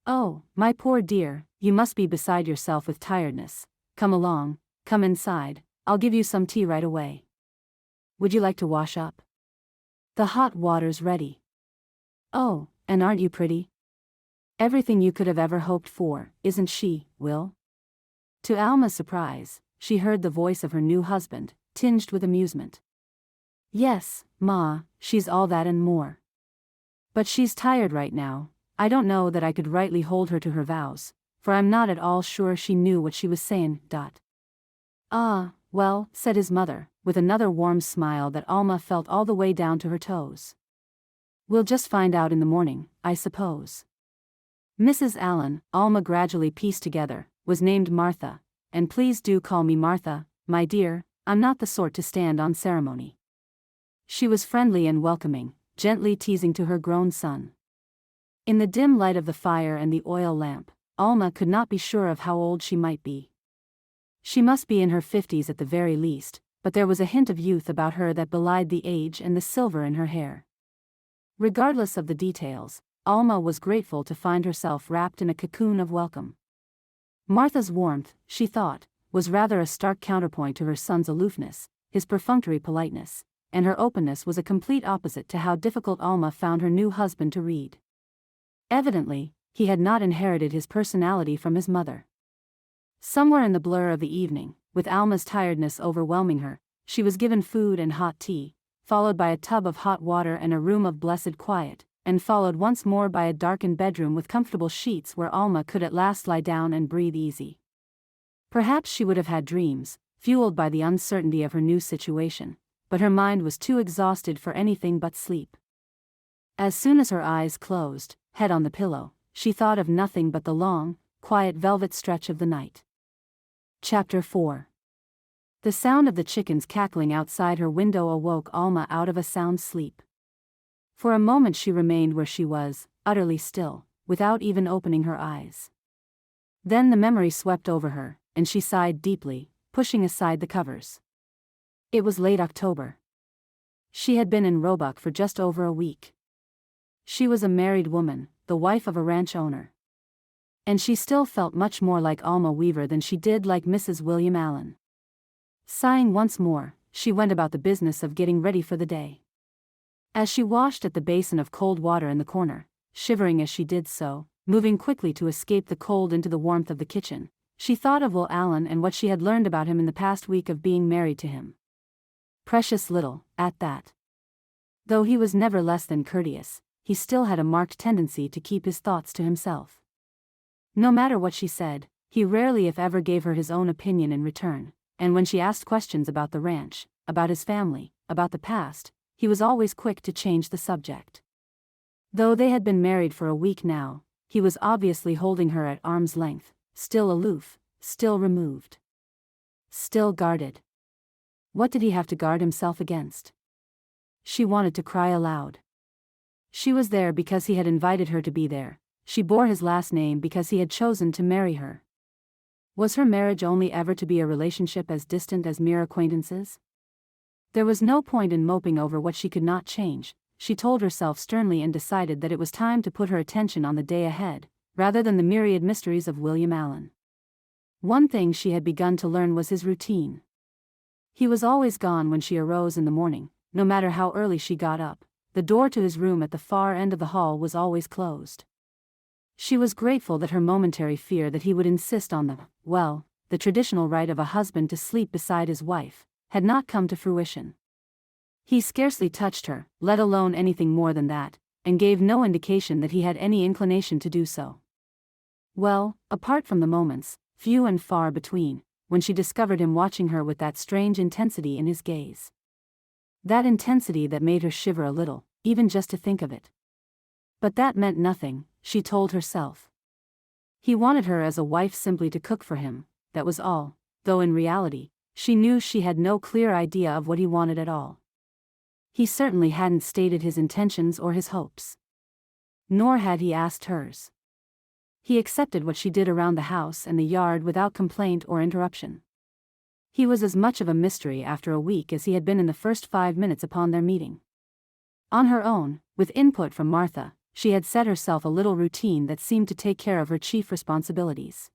Oh, my poor dear, you must be beside yourself with tiredness. Come along, come inside, I'll give you some tea right away. Would you like to wash up? The hot water's ready. Oh, and aren't you pretty? Everything you could have ever hoped for, isn't she, Will? To Alma's surprise, she heard the voice of her new husband, tinged with amusement. Yes, Ma, she's all that and more. But she's tired right now. I don't know that I could rightly hold her to her vows, for I'm not at all sure she knew what she was saying. Ah, well, said his mother, with another warm smile that Alma felt all the way down to her toes. We'll just find out in the morning, I suppose. Mrs. Allen, Alma gradually pieced together, was named Martha, and please do call me Martha, my dear, I'm not the sort to stand on ceremony. She was friendly and welcoming, gently teasing to her grown son. In the dim light of the fire and the oil lamp, Alma could not be sure of how old she might be. She must be in her 50s at the very least, but there was a hint of youth about her that belied the age and the silver in her hair. Regardless of the details, Alma was grateful to find herself wrapped in a cocoon of welcome. Martha's warmth, she thought, was rather a stark counterpoint to her son's aloofness, his perfunctory politeness, and her openness was a complete opposite to how difficult Alma found her new husband to read. Evidently, he had not inherited his personality from his mother. Somewhere in the blur of the evening, with Alma's tiredness overwhelming her, she was given food and hot tea, followed by a tub of hot water and a room of blessed quiet, and followed once more by a darkened bedroom with comfortable sheets where Alma could at last lie down and breathe easy. Perhaps she would have had dreams, fueled by the uncertainty of her new situation, but her mind was too exhausted for anything but sleep. As soon as her eyes closed, head on the pillow, she thought of nothing but the long, quiet velvet stretch of the night. Chapter 4. The sound of the chickens cackling outside her window awoke Alma out of a sound sleep. For a moment she remained where she was, utterly still, without even opening her eyes. Then the memory swept over her, and she sighed deeply, pushing aside the covers. It was late October. She had been in Roebuck for just over a week. She was a married woman, the wife of a ranch owner. And she still felt much more like Alma Weaver than she did like Mrs. William Allen. Sighing once more, she went about the business of getting ready for the day. As she washed at the basin of cold water in the corner, shivering as she did so, moving quickly to escape the cold into the warmth of the kitchen, she thought of Will Allen and what she had learned about him in the past week of being married to him. Precious little, at that. Though he was never less than courteous, he still had a marked tendency to keep his thoughts to himself. No matter what she said, he rarely if ever gave her his own opinion in return, and when she asked questions about the ranch, about his family, about the past, he was always quick to change the subject. Though they had been married for a week now, he was obviously holding her at arm's length, still aloof, still removed. Still guarded. What did he have to guard himself against? She wanted to cry aloud. She was there because he had invited her to be there. She bore his last name because he had chosen to marry her. Was her marriage only ever to be a relationship as distant as mere acquaintances? There was no point in moping over what she could not change, she told herself sternly, and decided that it was time to put her attention on the day ahead, rather than the myriad mysteries of William Allen. One thing she had begun to learn was his routine. He was always gone when she arose in the morning, no matter how early she got up. The door to his room at the far end of the hall was always closed. She was grateful that her momentary fear that he would insist on the traditional right of a husband to sleep beside his wife, had not come to fruition. He scarcely touched her, let alone anything more than that, and gave no indication that he had any inclination to do so. Well, apart from the moments, few and far between, when she discovered him watching her with that strange intensity in his gaze. That intensity that made her shiver a little, even just to think of it. But that meant nothing, she told herself. He wanted her as a wife simply to cook for him, that was all, though in reality, she knew she had no clear idea of what he wanted at all. He certainly hadn't stated his intentions or his hopes. Nor had he asked hers. He accepted what she did around the house and the yard without complaint or interruption. He was as much of a mystery after a week as he had been in the first 5 minutes upon their meeting. On her own, with input from Martha, she had set herself a little routine that seemed to take care of her chief responsibilities.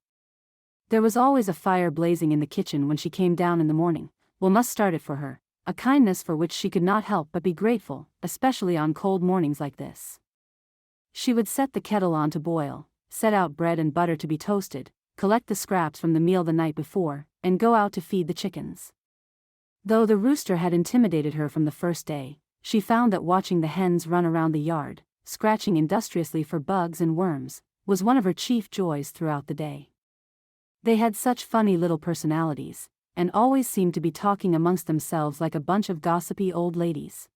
There was always a fire blazing in the kitchen when she came down in the morning. Will must start it for her, a kindness for which she could not help but be grateful, especially on cold mornings like this. She would set the kettle on to boil, set out bread and butter to be toasted, collect the scraps from the meal the night before, and go out to feed the chickens. Though the rooster had intimidated her from the first day, she found that watching the hens run around the yard, scratching industriously for bugs and worms, was one of her chief joys throughout the day. They had such funny little personalities, and always seemed to be talking amongst themselves like a bunch of gossipy old ladies.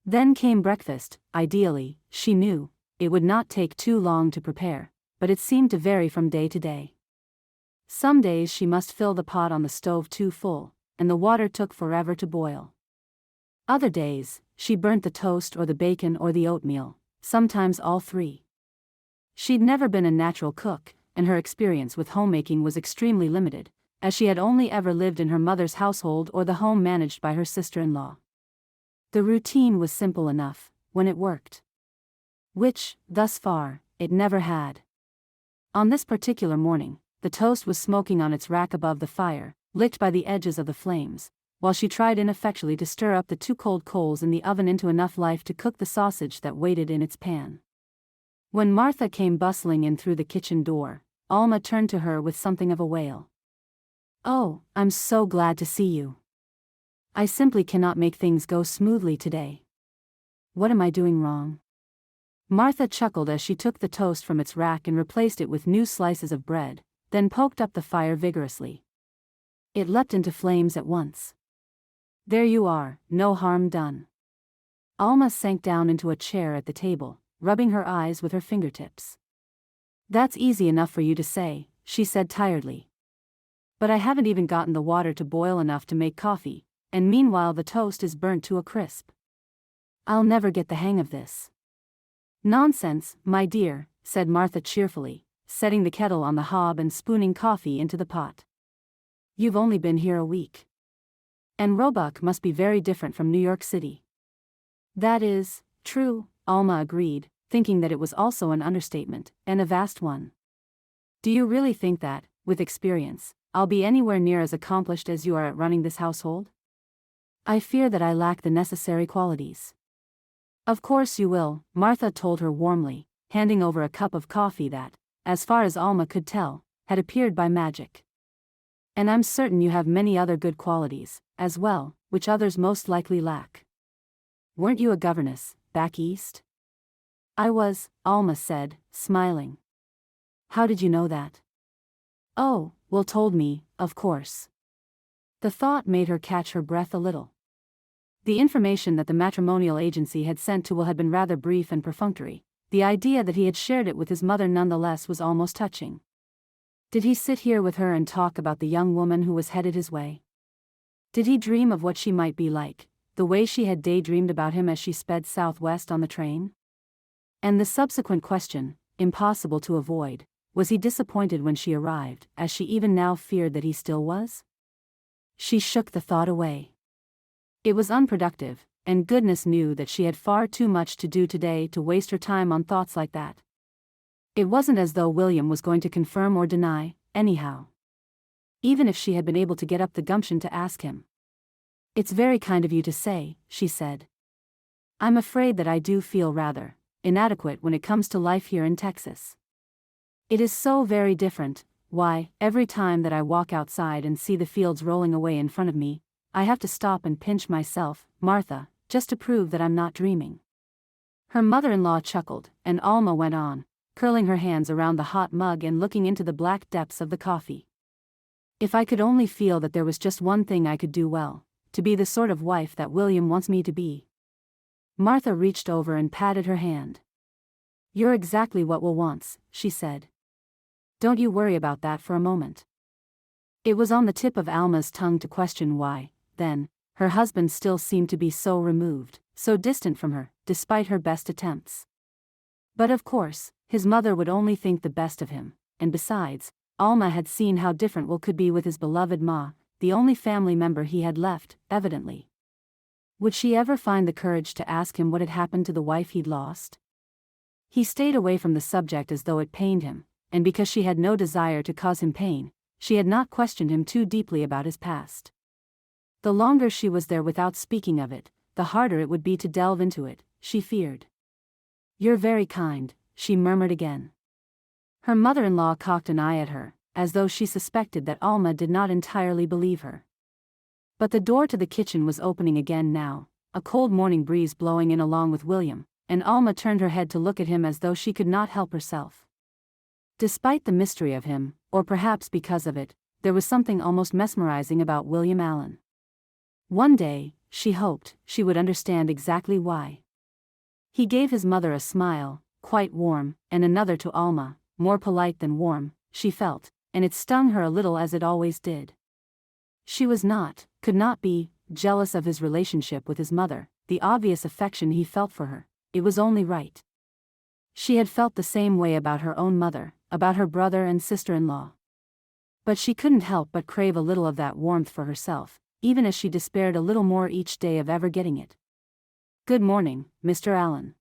Then came breakfast. Ideally, she knew, it would not take too long to prepare, but it seemed to vary from day to day. Some days she must fill the pot on the stove too full, and the water took forever to boil. Other days, she burnt the toast or the bacon or the oatmeal, sometimes all three. She'd never been a natural cook, and her experience with homemaking was extremely limited, as she had only ever lived in her mother's household or the home managed by her sister-in-law. The routine was simple enough, when it worked. Which, thus far, it never had. On this particular morning, the toast was smoking on its rack above the fire, licked by the edges of the flames, while she tried ineffectually to stir up the 2 cold coals in the oven into enough life to cook the sausage that waited in its pan. When Martha came bustling in through the kitchen door, Alma turned to her with something of a wail. "Oh, I'm so glad to see you. I simply cannot make things go smoothly today. What am I doing wrong?" Martha chuckled as she took the toast from its rack and replaced it with new slices of bread, then poked up the fire vigorously. It leapt into flames at once. "There you are, no harm done." Alma sank down into a chair at the table, rubbing her eyes with her fingertips. "That's easy enough for you to say," she said tiredly. "But I haven't even gotten the water to boil enough to make coffee, and meanwhile the toast is burnt to a crisp. I'll never get the hang of this." Nonsense, my dear, said Martha cheerfully, setting the kettle on the hob and spooning coffee into the pot. You've only been here a week. And Roebuck must be very different from New York City. That is true, Alma agreed, thinking that it was also an understatement, and a vast one. Do you really think that, with experience, I'll be anywhere near as accomplished as you are at running this household? I fear that I lack the necessary qualities. Of course you will, Martha told her warmly, handing over a cup of coffee that, as far as Alma could tell, had appeared by magic. And I'm certain you have many other good qualities, as well, which others most likely lack. Weren't you a governess, back east? I was, Alma said, smiling. How did you know that? Oh, Will told me, of course. The thought made her catch her breath a little. The information that the matrimonial agency had sent to Will had been rather brief and perfunctory. The idea that he had shared it with his mother nonetheless was almost touching. Did he sit here with her and talk about the young woman who was headed his way? Did he dream of what she might be like, the way she had daydreamed about him as she sped southwest on the train? And the subsequent question, impossible to avoid, was he disappointed when she arrived, as she even now feared that he still was? She shook the thought away. It was unproductive, and goodness knew that she had far too much to do today to waste her time on thoughts like that. It wasn't as though William was going to confirm or deny, anyhow. Even if she had been able to get up the gumption to ask him. It's very kind of you to say, she said. I'm afraid that I do feel rather inadequate when it comes to life here in Texas. It is so very different. Why, every time that I walk outside and see the fields rolling away in front of me, I have to stop and pinch myself, Martha, just to prove that I'm not dreaming. Her mother-in-law chuckled, and Alma went on, curling her hands around the hot mug and looking into the black depths of the coffee. If I could only feel that there was just one thing I could do well, to be the sort of wife that William wants me to be. Martha reached over and patted her hand. You're exactly what Will wants, she said. Don't you worry about that for a moment. It was on the tip of Alma's tongue to question why, then, her husband still seemed to be so removed, so distant from her, despite her best attempts. But of course, his mother would only think the best of him, and besides, Alma had seen how different Will could be with his beloved Ma, the only family member he had left, evidently. Would she ever find the courage to ask him what had happened to the wife he'd lost? He stayed away from the subject as though it pained him, and because she had no desire to cause him pain, she had not questioned him too deeply about his past. The longer she was there without speaking of it, the harder it would be to delve into it, she feared. You're very kind, she murmured again. Her mother-in-law cocked an eye at her, as though she suspected that Alma did not entirely believe her. But the door to the kitchen was opening again now, a cold morning breeze blowing in along with William, and Alma turned her head to look at him as though she could not help herself. Despite the mystery of him, or perhaps because of it, there was something almost mesmerizing about William Allen. One day, she hoped, she would understand exactly why. He gave his mother a smile, quite warm, and another to Alma, more polite than warm, she felt, and it stung her a little as it always did. She was not, could not be, jealous of his relationship with his mother, the obvious affection he felt for her. It was only right. She had felt the same way about her own mother, about her brother and sister-in-law. But she couldn't help but crave a little of that warmth for herself, even as she despaired a little more each day of ever getting it. Good morning, Mr. Allen.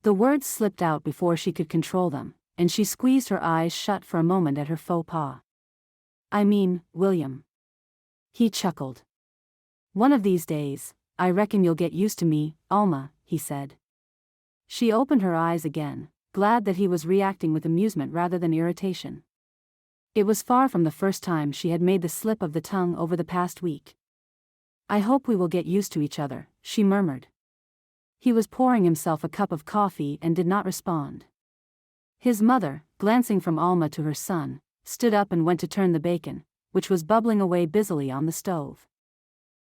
The words slipped out before she could control them, and she squeezed her eyes shut for a moment at her faux pas. I mean, William. He chuckled. One of these days, I reckon you'll get used to me, Alma, he said. She opened her eyes again, glad that he was reacting with amusement rather than irritation. It was far from the first time she had made the slip of the tongue over the past week. I hope we will get used to each other, she murmured. He was pouring himself a cup of coffee and did not respond. His mother, glancing from Alma to her son, stood up and went to turn the bacon, which was bubbling away busily on the stove.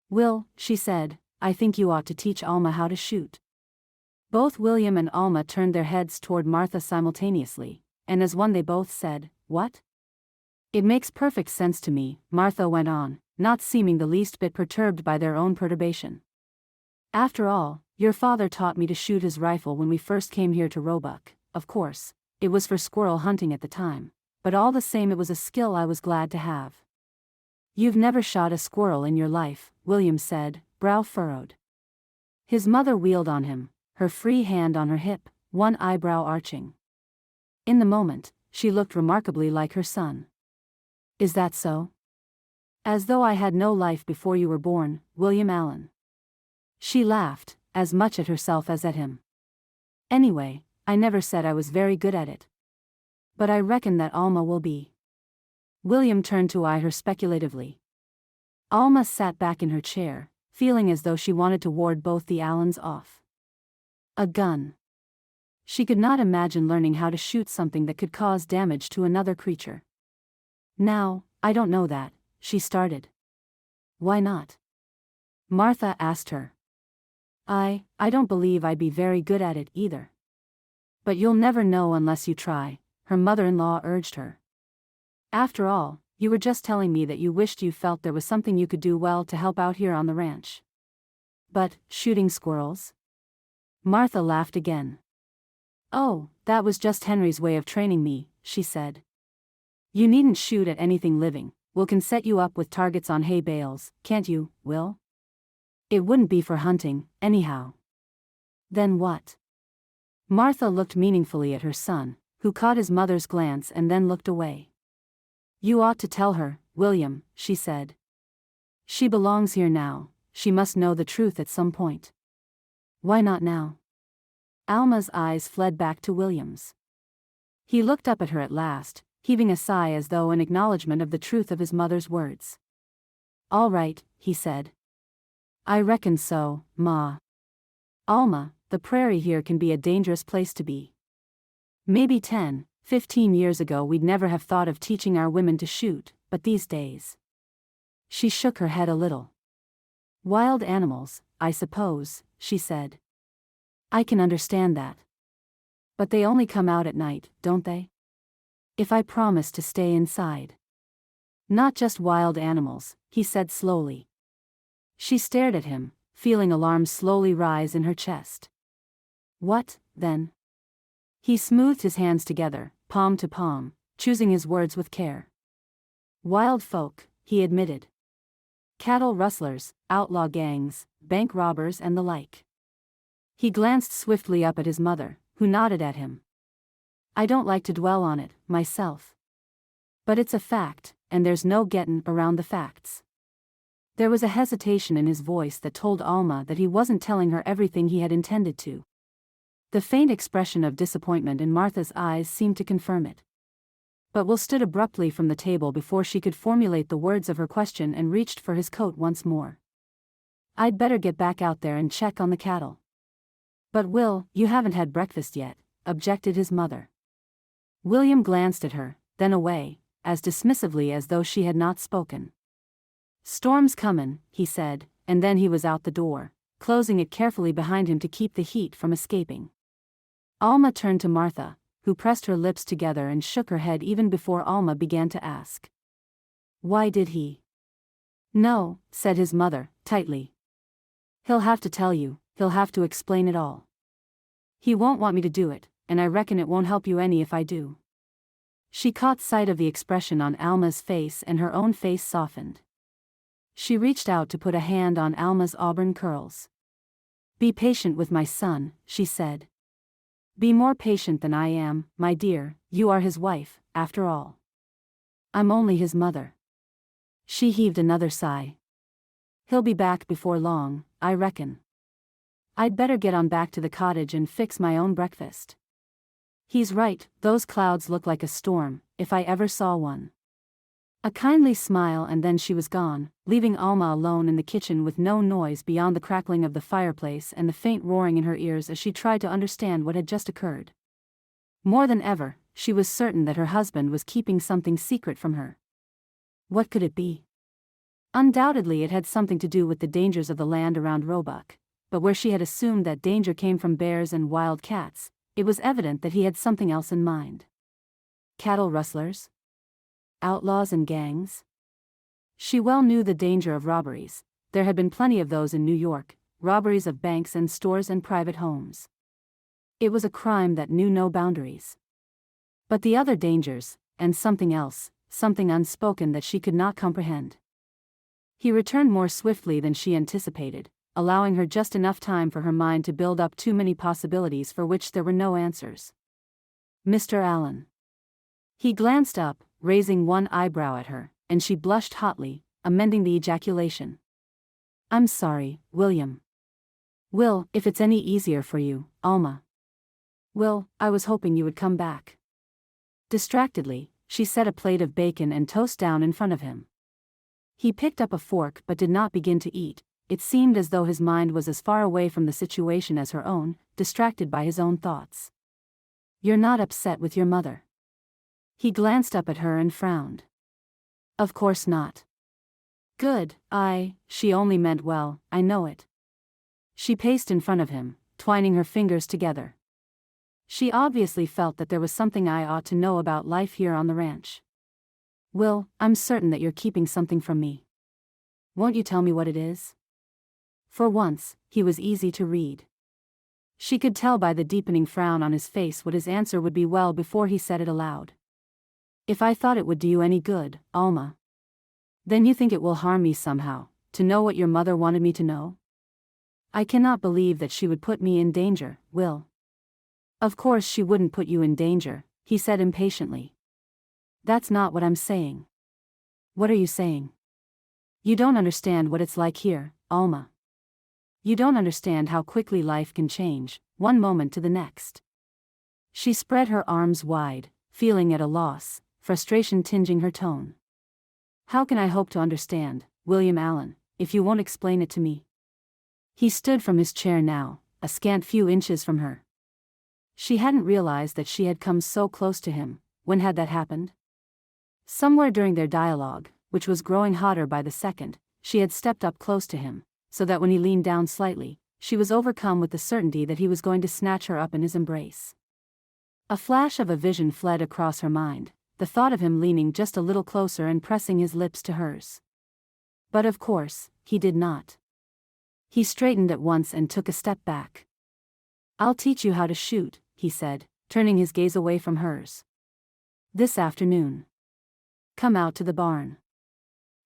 Will, she said, I think you ought to teach Alma how to shoot. Both William and Alma turned their heads toward Martha simultaneously, and as one they both said, What? It makes perfect sense to me, Martha went on, not seeming the least bit perturbed by their own perturbation. After all, Your father taught me to shoot his rifle when we first came here to Roebuck. Of course, it was for squirrel hunting at the time, but all the same it was a skill I was glad to have." "You've never shot a squirrel in your life," William said, brow furrowed. His mother wheeled on him, her free hand on her hip, one eyebrow arching. In the moment, she looked remarkably like her son. "Is that so?" "As though I had no life before you were born, William Allen." She laughed, as much at herself as at him. "Anyway, I never said I was very good at it. But I reckon that Alma will be." William turned to eye her speculatively. Alma sat back in her chair, feeling as though she wanted to ward both the Allens off. A gun. She could not imagine learning how to shoot something that could cause damage to another creature. "Now, I don't know that," she started. "Why not?" Martha asked her. I don't believe I'd be very good at it either." "But you'll never know unless you try," her mother-in-law urged her. "After all, you were just telling me that you wished you felt there was something you could do well to help out here on the ranch." "But, shooting squirrels?" Martha laughed again. "Oh, that was just Henry's way of training me," she said. "You needn't shoot at anything living. Will can set you up with targets on hay bales, can't you, Will? It wouldn't be for hunting, anyhow." "Then what?" Martha looked meaningfully at her son, who caught his mother's glance and then looked away. "You ought to tell her, William," she said. "She belongs here now, she must know the truth at some point." "Why not now?" Alma's eyes fled back to William's. He looked up at her at last, heaving a sigh as though in acknowledgement of the truth of his mother's words. "All right," he said. "I reckon so, Ma. Alma, the prairie here can be a dangerous place to be. Maybe 10, 15 years ago we'd never have thought of teaching our women to shoot, but these days." She shook her head a little. "Wild animals, I suppose," she said. "I can understand that. But they only come out at night, don't they? If I promise to stay inside." "Not just wild animals," he said slowly. She stared at him, feeling alarm slowly rise in her chest. "What, then?" He smoothed his hands together, palm to palm, choosing his words with care. "Wild folk," he admitted. "Cattle rustlers, outlaw gangs, bank robbers and the like." He glanced swiftly up at his mother, who nodded at him. "I don't like to dwell on it, myself. But it's a fact, and there's no gettin' around the facts." There was a hesitation in his voice that told Alma that he wasn't telling her everything he had intended to. The faint expression of disappointment in Martha's eyes seemed to confirm it. But Will stood abruptly from the table before she could formulate the words of her question and reached for his coat once more. "I'd better get back out there and check on the cattle." "But Will, you haven't had breakfast yet," objected his mother. William glanced at her, then away, as dismissively as though she had not spoken. "Storm's comin'," he said, and then he was out the door, closing it carefully behind him to keep the heat from escaping. Alma turned to Martha, who pressed her lips together and shook her head even before Alma began to ask. "Why did he?" "No," said his mother, tightly. "He'll have to tell you, he'll have to explain it all. He won't want me to do it, and I reckon it won't help you any if I do." She caught sight of the expression on Alma's face and her own face softened. She reached out to put a hand on Alma's auburn curls. "Be patient with my son," she said. "Be more patient than I am, my dear, you are his wife, after all." "I'm only his mother." She heaved another sigh. "He'll be back before long, I reckon. I'd better get on back to the cottage and fix my own breakfast. He's right, those clouds look like a storm, if I ever saw one." A kindly smile and then she was gone, leaving Alma alone in the kitchen with no noise beyond the crackling of the fireplace and the faint roaring in her ears as she tried to understand what had just occurred. More than ever, she was certain that her husband was keeping something secret from her. What could it be? Undoubtedly it had something to do with the dangers of the land around Roebuck, but where she had assumed that danger came from bears and wild cats, it was evident that he had something else in mind. Cattle rustlers? Outlaws and gangs? She well knew the danger of robberies. There had been plenty of those in New York, robberies of banks and stores and private homes. It was a crime that knew no boundaries. But the other dangers, and something else, something unspoken that she could not comprehend. He returned more swiftly than she anticipated, allowing her just enough time for her mind to build up too many possibilities for which there were no answers. Mr. Allen. He glanced up, raising one eyebrow at her, and she blushed hotly, amending the ejaculation. I'm sorry, William. Will, if it's any easier for you, Alma. Will, I was hoping you would come back. Distractedly, she set a plate of bacon and toast down in front of him. He picked up a fork but did not begin to eat. It seemed as though his mind was as far away from the situation as her own, distracted by his own thoughts. You're not upset with your mother? He glanced up at her and frowned. Of course not. Good, she only meant well, I know it. She paced in front of him, twining her fingers together. She obviously felt that there was something I ought to know about life here on the ranch. Will, I'm certain that you're keeping something from me. Won't you tell me what it is? For once, he was easy to read. She could tell by the deepening frown on his face what his answer would be well before he said it aloud. If I thought it would do you any good, Alma. Then you think it will harm me somehow, to know what your mother wanted me to know? I cannot believe that she would put me in danger, Will. Of course she wouldn't put you in danger, he said impatiently. That's not what I'm saying. What are you saying? You don't understand what it's like here, Alma. You don't understand how quickly life can change, one moment to the next. She spread her arms wide, feeling at a loss, frustration tinging her tone. How can I hope to understand, William Allen, if you won't explain it to me? He stood from his chair now, a scant few inches from her. She hadn't realized that she had come so close to him. When had that happened? Somewhere during their dialogue, which was growing hotter by the second, she had stepped up close to him, so that when he leaned down slightly, she was overcome with the certainty that he was going to snatch her up in his embrace. A flash of a vision fled across her mind, the thought of him leaning just a little closer and pressing his lips to hers. But of course, he did not. He straightened at once and took a step back. I'll teach you how to shoot, he said, turning his gaze away from hers. This afternoon. Come out to the barn.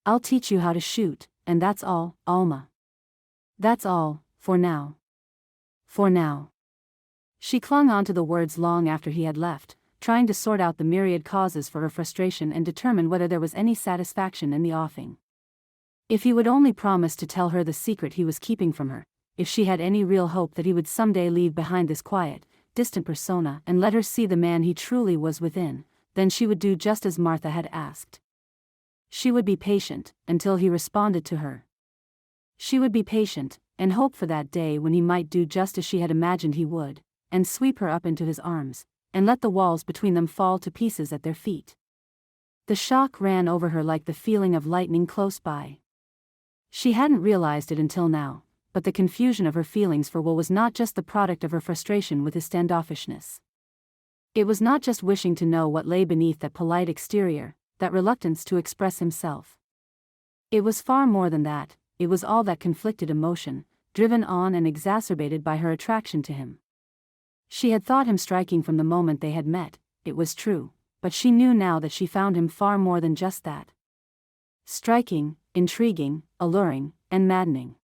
I'll teach you how to shoot, and that's all, Alma. That's all, for now. For now. She clung on to the words long after he had left, trying to sort out the myriad causes for her frustration and determine whether there was any satisfaction in the offing. If he would only promise to tell her the secret he was keeping from her, if she had any real hope that he would someday leave behind this quiet, distant persona and let her see the man he truly was within, then she would do just as Martha had asked. She would be patient, until he responded to her. She would be patient, and hope for that day when he might do just as she had imagined he would, and sweep her up into his arms, and let the walls between them fall to pieces at their feet. The shock ran over her like the feeling of lightning close by. She hadn't realized it until now, but the confusion of her feelings for Will was not just the product of her frustration with his standoffishness. It was not just wishing to know what lay beneath that polite exterior, that reluctance to express himself. It was far more than that, it was all that conflicted emotion, driven on and exacerbated by her attraction to him. She had thought him striking from the moment they had met, it was true, but she knew now that she found him far more than just that. Striking, intriguing, alluring, and maddening.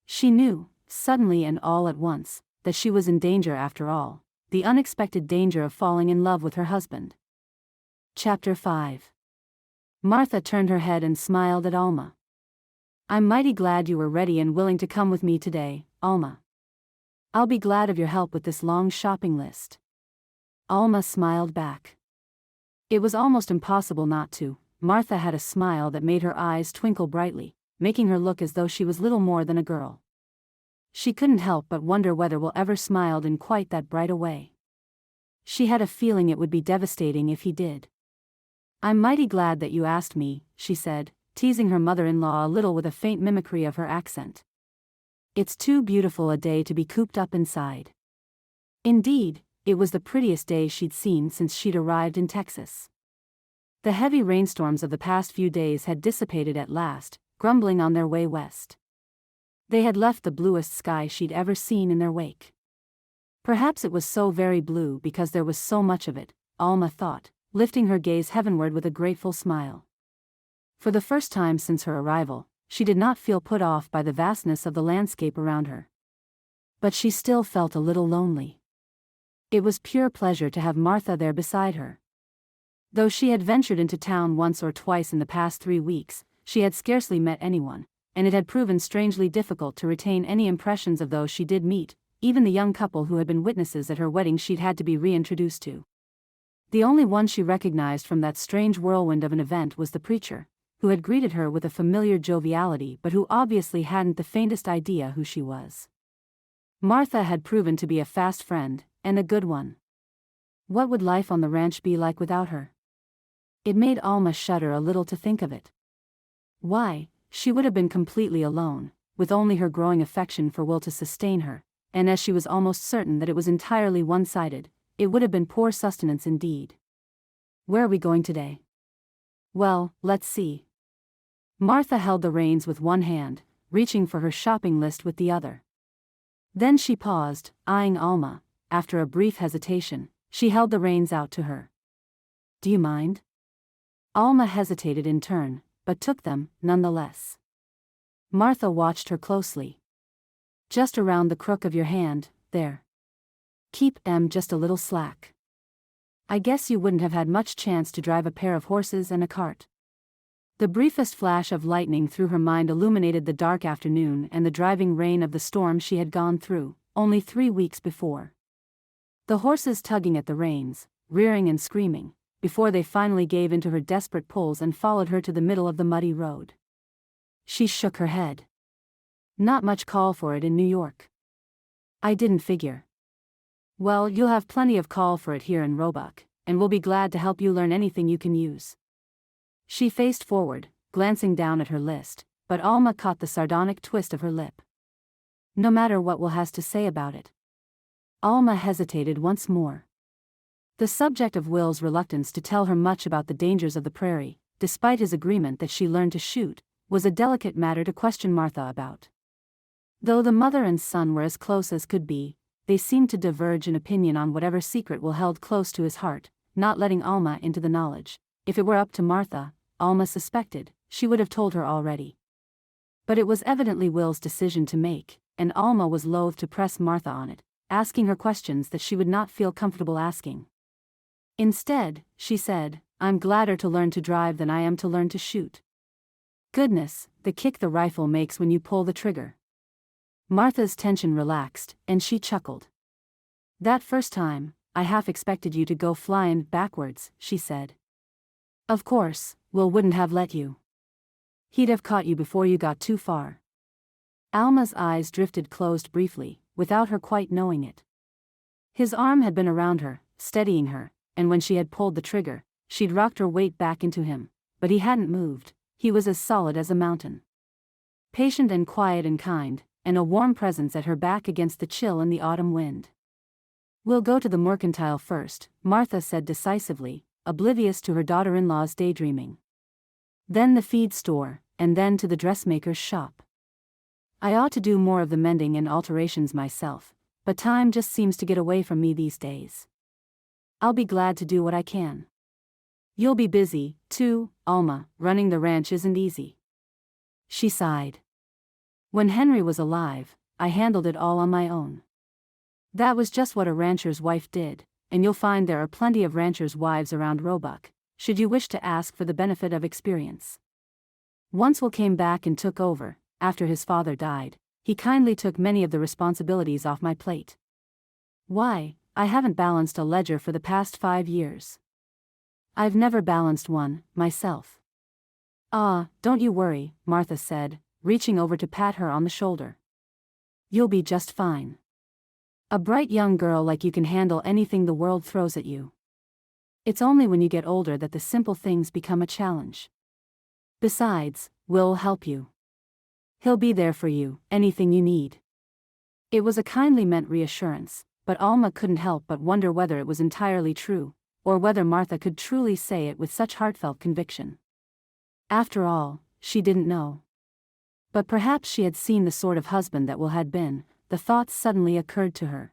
She knew, suddenly and all at once, that she was in danger after all, the unexpected danger of falling in love with her husband. Chapter 5. Martha turned her head and smiled at Alma. I'm mighty glad you were ready and willing to come with me today, Alma. I'll be glad of your help with this long shopping list. Alma smiled back. It was almost impossible not to. Martha had a smile that made her eyes twinkle brightly, making her look as though she was little more than a girl. She couldn't help but wonder whether Will ever smiled in quite that bright a way. She had a feeling it would be devastating if he did. I'm mighty glad that you asked me, she said, teasing her mother-in-law a little with a faint mimicry of her accent. It's too beautiful a day to be cooped up inside. Indeed, it was the prettiest day she'd seen since she'd arrived in Texas. The heavy rainstorms of the past few days had dissipated at last, grumbling on their way west. They had left the bluest sky she'd ever seen in their wake. Perhaps it was so very blue because there was so much of it, Alma thought, lifting her gaze heavenward with a grateful smile. For the first time since her arrival, she did not feel put off by the vastness of the landscape around her. But she still felt a little lonely. It was pure pleasure to have Martha there beside her. Though she had ventured into town once or twice in the past 3 weeks, she had scarcely met anyone, and it had proven strangely difficult to retain any impressions of those she did meet. Even the young couple who had been witnesses at her wedding she'd had to be reintroduced to. The only one she recognized from that strange whirlwind of an event was the preacher, who had greeted her with a familiar joviality but who obviously hadn't the faintest idea who she was. Martha had proven to be a fast friend, and a good one. What would life on the ranch be like without her? It made Alma shudder a little to think of it. Why, she would have been completely alone, with only her growing affection for Will to sustain her. And as she was almost certain that it was entirely one-sided, it would have been poor sustenance indeed. Where are we going today? Well, let's see. Martha held the reins with one hand, reaching for her shopping list with the other. Then she paused, eyeing Alma. After a brief hesitation, she held the reins out to her. Do you mind? Alma hesitated in turn, but took them, nonetheless. Martha watched her closely. Just around the crook of your hand, there. Keep just a little slack. I guess you wouldn't have had much chance to drive a pair of horses and a cart. The briefest flash of lightning through her mind illuminated the dark afternoon and the driving rain of the storm she had gone through, only 3 weeks before. The horses tugging at the reins, rearing and screaming, before they finally gave into her desperate pulls and followed her to the middle of the muddy road. She shook her head. Not much call for it in New York. I didn't figure. Well, you'll have plenty of call for it here in Roebuck, and we'll be glad to help you learn anything you can use. She faced forward, glancing down at her list, but Alma caught the sardonic twist of her lip. No matter what Will has to say about it. Alma hesitated once more. The subject of Will's reluctance to tell her much about the dangers of the prairie, despite his agreement that she learn to shoot, was a delicate matter to question Martha about. Though the mother and son were as close as could be, they seemed to diverge in opinion on whatever secret Will held close to his heart, not letting Alma into the knowledge. If it were up to Martha, Alma suspected, she would have told her already. But it was evidently Will's decision to make, and Alma was loath to press Martha on it, asking her questions that she would not feel comfortable asking. Instead, she said, I'm gladder to learn to drive than I am to learn to shoot. Goodness, the kick the rifle makes when you pull the trigger. Martha's tension relaxed, and she chuckled. That first time, I half expected you to go flying backwards, she said. Of course, Will wouldn't have let you. He'd have caught you before you got too far. Alma's eyes drifted closed briefly, without her quite knowing it. His arm had been around her, steadying her, and when she had pulled the trigger, she'd rocked her weight back into him, but he hadn't moved. He was as solid as a mountain. Patient and quiet and kind, and a warm presence at her back against the chill and the autumn wind. We'll go to the mercantile first, Martha said decisively, oblivious to her daughter-in-law's daydreaming. Then the feed store, and then to the dressmaker's shop. I ought to do more of the mending and alterations myself, but time just seems to get away from me these days. I'll be glad to do what I can. You'll be busy, too, Alma. Running the ranch isn't easy. She sighed. When Henry was alive, I handled it all on my own. That was just what a rancher's wife did, and you'll find there are plenty of ranchers' wives around Roebuck, should you wish to ask for the benefit of experience. Once Will came back and took over, after his father died, he kindly took many of the responsibilities off my plate. Why, I haven't balanced a ledger for the past 5 years. I've never balanced one, myself. Ah, don't you worry, Martha said, reaching over to pat her on the shoulder. You'll be just fine. A bright young girl like you can handle anything the world throws at you. It's only when you get older that the simple things become a challenge. Besides, Will'll help you. He'll be there for you, anything you need. It was a kindly meant reassurance, but Alma couldn't help but wonder whether it was entirely true, or whether Martha could truly say it with such heartfelt conviction. After all, she didn't know. But perhaps she had seen the sort of husband that Will had been. The thought suddenly occurred to her.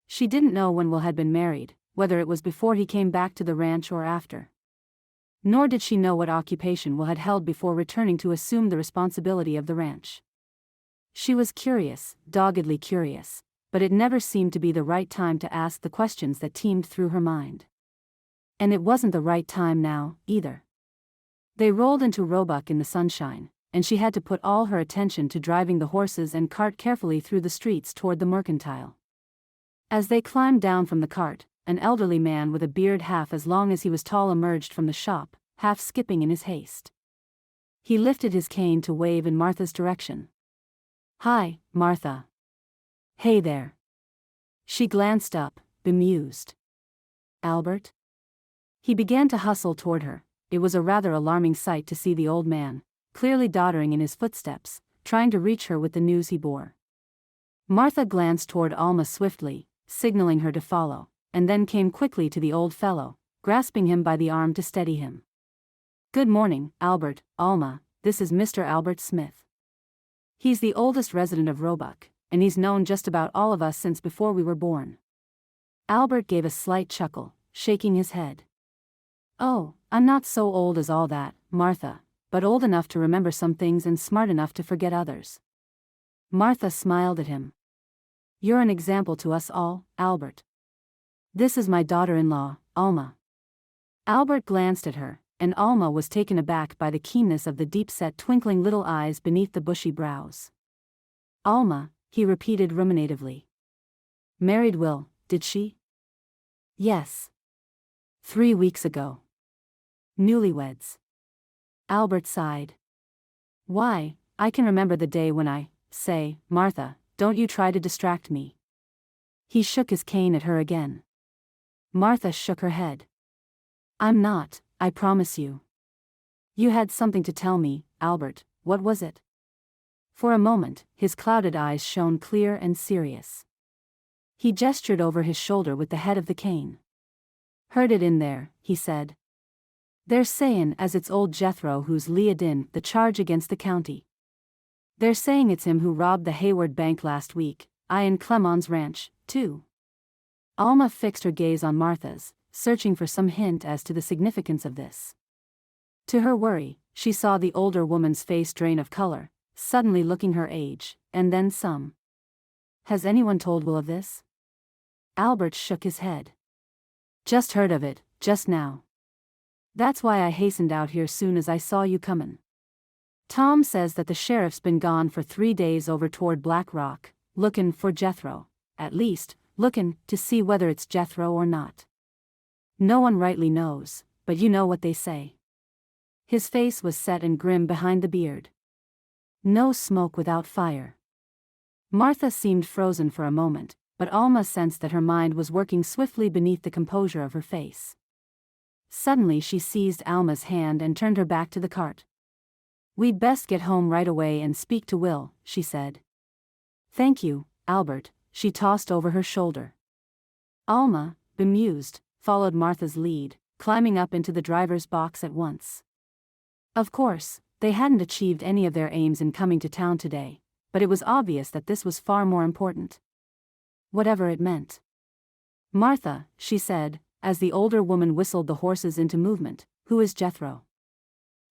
She didn't know when Will had been married, whether it was before he came back to the ranch or after. Nor did she know what occupation Will had held before returning to assume the responsibility of the ranch. She was curious, doggedly curious, but it never seemed to be the right time to ask the questions that teemed through her mind. And it wasn't the right time now, either. They rolled into Roebuck in the sunshine, and she had to put all her attention to driving the horses and cart carefully through the streets toward the mercantile. As they climbed down from the cart, an elderly man with a beard half as long as he was tall emerged from the shop, half skipping in his haste. He lifted his cane to wave in Martha's direction. "Hi, Martha." "Hey there." She glanced up, bemused. "Albert?" He began to hustle toward her. It was a rather alarming sight to see the old man, clearly doddering in his footsteps, trying to reach her with the news he bore. Martha glanced toward Alma swiftly, signaling her to follow, and then came quickly to the old fellow, grasping him by the arm to steady him. "Good morning, Albert, Alma, this is Mr. Albert Smith. He's the oldest resident of Roebuck, and he's known just about all of us since before we were born." Albert gave a slight chuckle, shaking his head. "Oh, I'm not so old as all that, Martha, but old enough to remember some things and smart enough to forget others." Martha smiled at him. "You're an example to us all, Albert. This is my daughter-in-law, Alma." Albert glanced at her, and Alma was taken aback by the keenness of the deep-set twinkling little eyes beneath the bushy brows. "Alma," he repeated ruminatively. "Married Will, did she?" "Yes. 3 weeks ago. Newlyweds." Albert sighed. "Why, I can remember the day when say, Martha, don't you try to distract me." He shook his cane at her again. Martha shook her head. "I'm not, I promise you." "You had something to tell me, Albert, what was it?" For a moment, his clouded eyes shone clear and serious. He gestured over his shoulder with the head of the cane. "Heard it in there," he said. "They're sayin' as it's old Jethro who's lead in the charge against the county. They're saying it's him who robbed the Hayward Bank last week, and Clemon's ranch, too." Alma fixed her gaze on Martha's, searching for some hint as to the significance of this. To her worry, she saw the older woman's face drain of color, suddenly looking her age, and then some. "Has anyone told Will of this?" Albert shook his head. "Just heard of it, just now. That's why I hastened out here soon as I saw you comin'. Tom says that the sheriff's been gone for 3 days over toward Black Rock, lookin' for Jethro, at least, lookin' to see whether it's Jethro or not. No one rightly knows, but you know what they say." His face was set and grim behind the beard. "No smoke without fire." Martha seemed frozen for a moment, but Alma sensed that her mind was working swiftly beneath the composure of her face. Suddenly she seized Alma's hand and turned her back to the cart. "We'd best get home right away and speak to Will," she said. "Thank you, Albert," she tossed over her shoulder. Alma, bemused, followed Martha's lead, climbing up into the driver's box at once. Of course, they hadn't achieved any of their aims in coming to town today, but it was obvious that this was far more important. Whatever it meant. "Martha," she said, as the older woman whistled the horses into movement, "who is Jethro?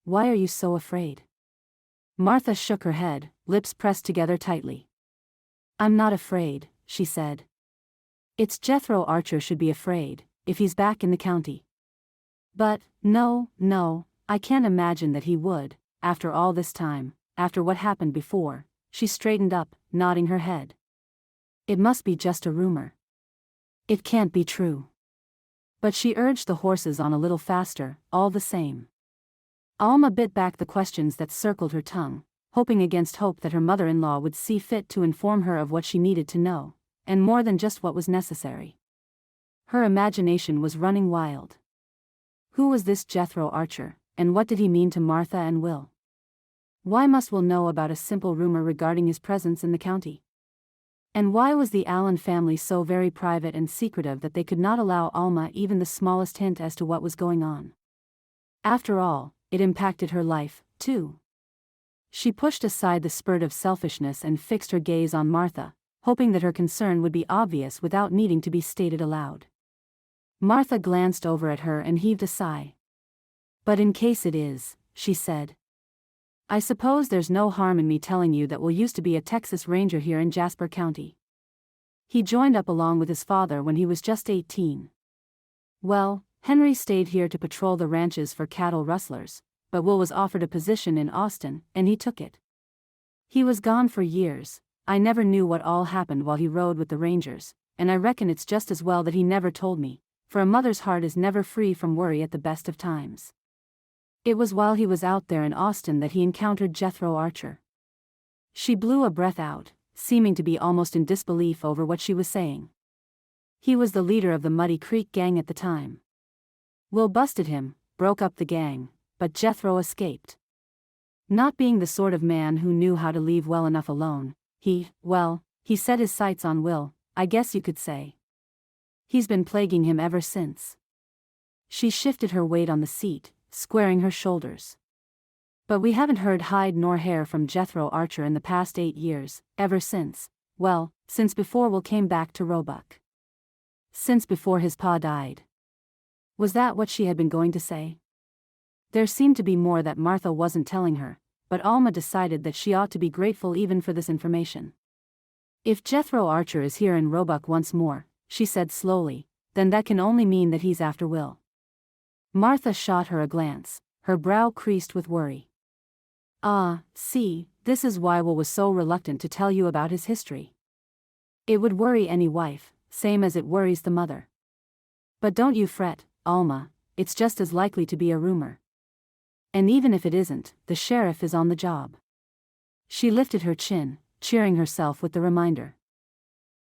Why are you so afraid?" Martha shook her head, lips pressed together tightly. "I'm not afraid," she said. "It's Jethro Archer should be afraid, if he's back in the county. But, no, I can't imagine that he would, after all this time, after what happened before." She straightened up, nodding her head. "It must be just a rumor. It can't be true." But she urged the horses on a little faster, all the same. Alma bit back the questions that circled her tongue, hoping against hope that her mother-in-law would see fit to inform her of what she needed to know, and more than just what was necessary. Her imagination was running wild. Who was this Jethro Archer, and what did he mean to Martha and Will? Why must Will know about a simple rumor regarding his presence in the county? And why was the Allen family so very private and secretive that they could not allow Alma even the smallest hint as to what was going on? After all, it impacted her life, too. She pushed aside the spurt of selfishness and fixed her gaze on Martha, hoping that her concern would be obvious without needing to be stated aloud. Martha glanced over at her and heaved a sigh. "But in case it is," she said. "I suppose there's no harm in me telling you that Will used to be a Texas Ranger here in Jasper County. He joined up along with his father when he was just 18. Well, Henry stayed here to patrol the ranches for cattle rustlers, but Will was offered a position in Austin, and he took it. He was gone for years. I never knew what all happened while he rode with the Rangers, and I reckon it's just as well that he never told me, for a mother's heart is never free from worry at the best of times. It was while he was out there in Austin that he encountered Jethro Archer." She blew a breath out, seeming to be almost in disbelief over what she was saying. "He was the leader of the Muddy Creek gang at the time. Will busted him, broke up the gang, but Jethro escaped. Not being the sort of man who knew how to leave well enough alone, he set his sights on Will, I guess you could say. He's been plaguing him ever since." She shifted her weight on the seat, squaring her shoulders. "But we haven't heard hide nor hair from Jethro Archer in the past 8 years, ever since before Will came back to Roebuck. Since before his pa died." Was that what she had been going to say? There seemed to be more that Martha wasn't telling her, but Alma decided that she ought to be grateful even for this information. "If Jethro Archer is here in Roebuck once more," she said slowly, "then that can only mean that he's after Will." Martha shot her a glance, her brow creased with worry. "Ah, see, this is why Will was so reluctant to tell you about his history. It would worry any wife, same as it worries the mother. But don't you fret, Alma, it's just as likely to be a rumor. And even if it isn't, the sheriff is on the job." She lifted her chin, cheering herself with the reminder.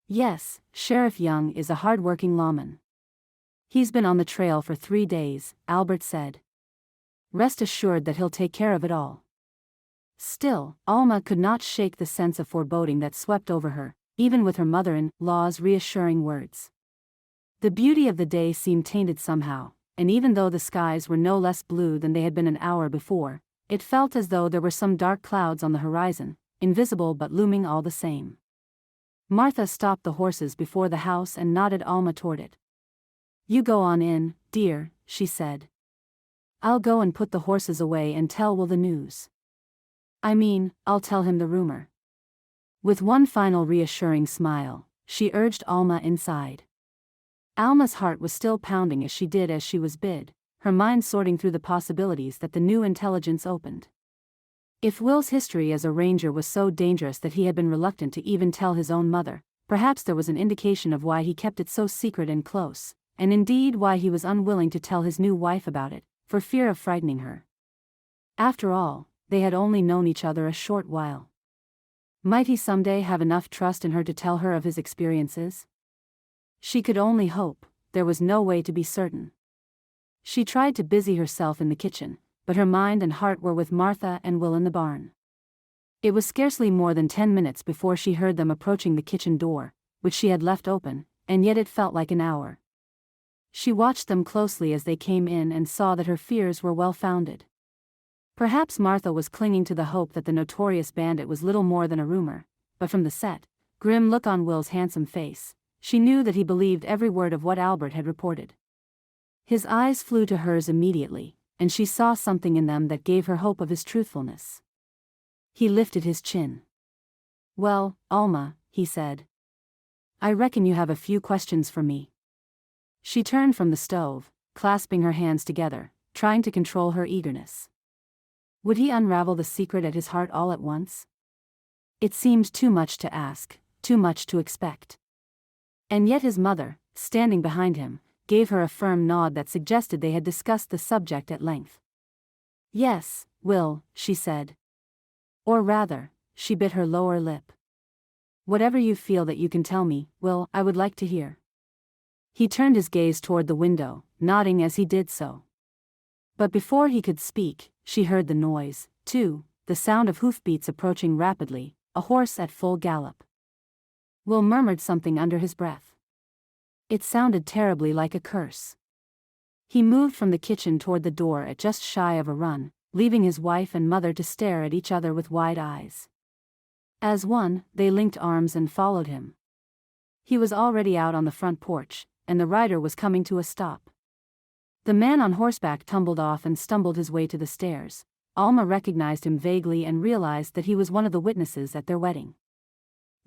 "Yes, Sheriff Young is a hard-working lawman. He's been on the trail for 3 days," Albert said. "Rest assured that he'll take care of it all." Still, Alma could not shake the sense of foreboding that swept over her, even with her mother-in-law's reassuring words. The beauty of the day seemed tainted somehow, and even though the skies were no less blue than they had been an hour before, it felt as though there were some dark clouds on the horizon, invisible but looming all the same. Martha stopped the horses before the house and nodded Alma toward it. "You go on in, dear," she said. "I'll go and put the horses away and tell Will the news. I'll tell him the rumor." With one final reassuring smile, she urged Alma inside. Alma's heart was still pounding as she did as she was bid, her mind sorting through the possibilities that the new intelligence opened. If Will's history as a ranger was so dangerous that he had been reluctant to even tell his own mother, perhaps there was an indication of why he kept it so secret and close, and indeed why he was unwilling to tell his new wife about it, for fear of frightening her. After all, they had only known each other a short while. Might he someday have enough trust in her to tell her of his experiences? She could only hope, there was no way to be certain. She tried to busy herself in the kitchen, but her mind and heart were with Martha and Will in the barn. It was scarcely more than 10 minutes before she heard them approaching the kitchen door, which she had left open, and yet it felt like an hour. She watched them closely as they came in and saw that her fears were well-founded. Perhaps Martha was clinging to the hope that the notorious bandit was little more than a rumor, but from the set, grim look on Will's handsome face, she knew that he believed every word of what Albert had reported. His eyes flew to hers immediately, and she saw something in them that gave her hope of his truthfulness. He lifted his chin. "Well, Alma," he said. "I reckon you have a few questions for me." She turned from the stove, clasping her hands together, trying to control her eagerness. Would he unravel the secret at his heart all at once? It seemed too much to ask, too much to expect. And yet his mother, standing behind him, gave her a firm nod that suggested they had discussed the subject at length. "Yes, Will," she said. Or rather, she bit her lower lip. "Whatever you feel that you can tell me, Will, I would like to hear." He turned his gaze toward the window, nodding as he did so. But before he could speak, she heard the noise, too, the sound of hoofbeats approaching rapidly, a horse at full gallop. Will murmured something under his breath. It sounded terribly like a curse. He moved from the kitchen toward the door at just shy of a run, leaving his wife and mother to stare at each other with wide eyes. As one, they linked arms and followed him. He was already out on the front porch, and the rider was coming to a stop. The man on horseback tumbled off and stumbled his way to the stairs. Alma recognized him vaguely and realized that he was one of the witnesses at their wedding.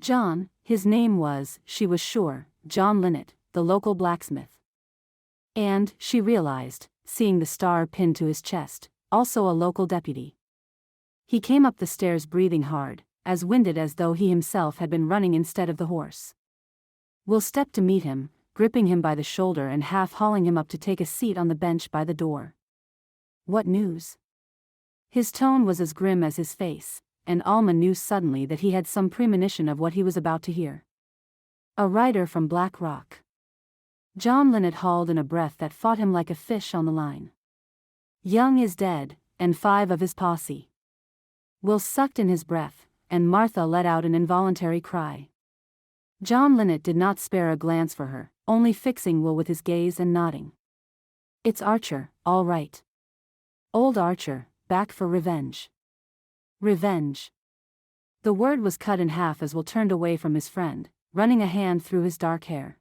John, his name was, she was sure, John Linnet, the local blacksmith. And, she realized, seeing the star pinned to his chest, also a local deputy. He came up the stairs breathing hard, as winded as though he himself had been running instead of the horse. Will stepped to meet him, gripping him by the shoulder and half-hauling him up to take a seat on the bench by the door. What news? His tone was as grim as his face, and Alma knew suddenly that he had some premonition of what he was about to hear. A rider from Black Rock. John Linnet hauled in a breath that fought him like a fish on the line. Young is dead, and 5 of his posse. Will sucked in his breath, and Martha let out an involuntary cry. John Linnet did not spare a glance for her, only fixing Will with his gaze and nodding. It's Archer, all right. Old Archer, back for revenge. Revenge. The word was cut in half as Will turned away from his friend, running a hand through his dark hair.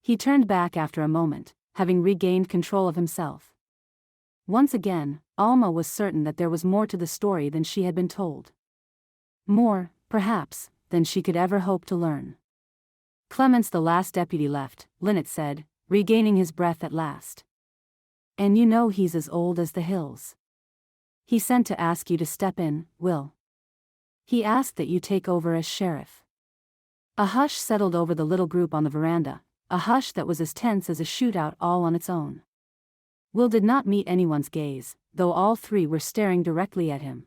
He turned back after a moment, having regained control of himself. Once again, Alma was certain that there was more to the story than she had been told. More, perhaps, than she could ever hope to learn. Clements, the last deputy left, Linnet said, regaining his breath at last. And you know he's as old as the hills. He sent to ask you to step in, Will. He asked that you take over as sheriff. A hush settled over the little group on the veranda, a hush that was as tense as a shootout all on its own. Will did not meet anyone's gaze, though all 3 were staring directly at him.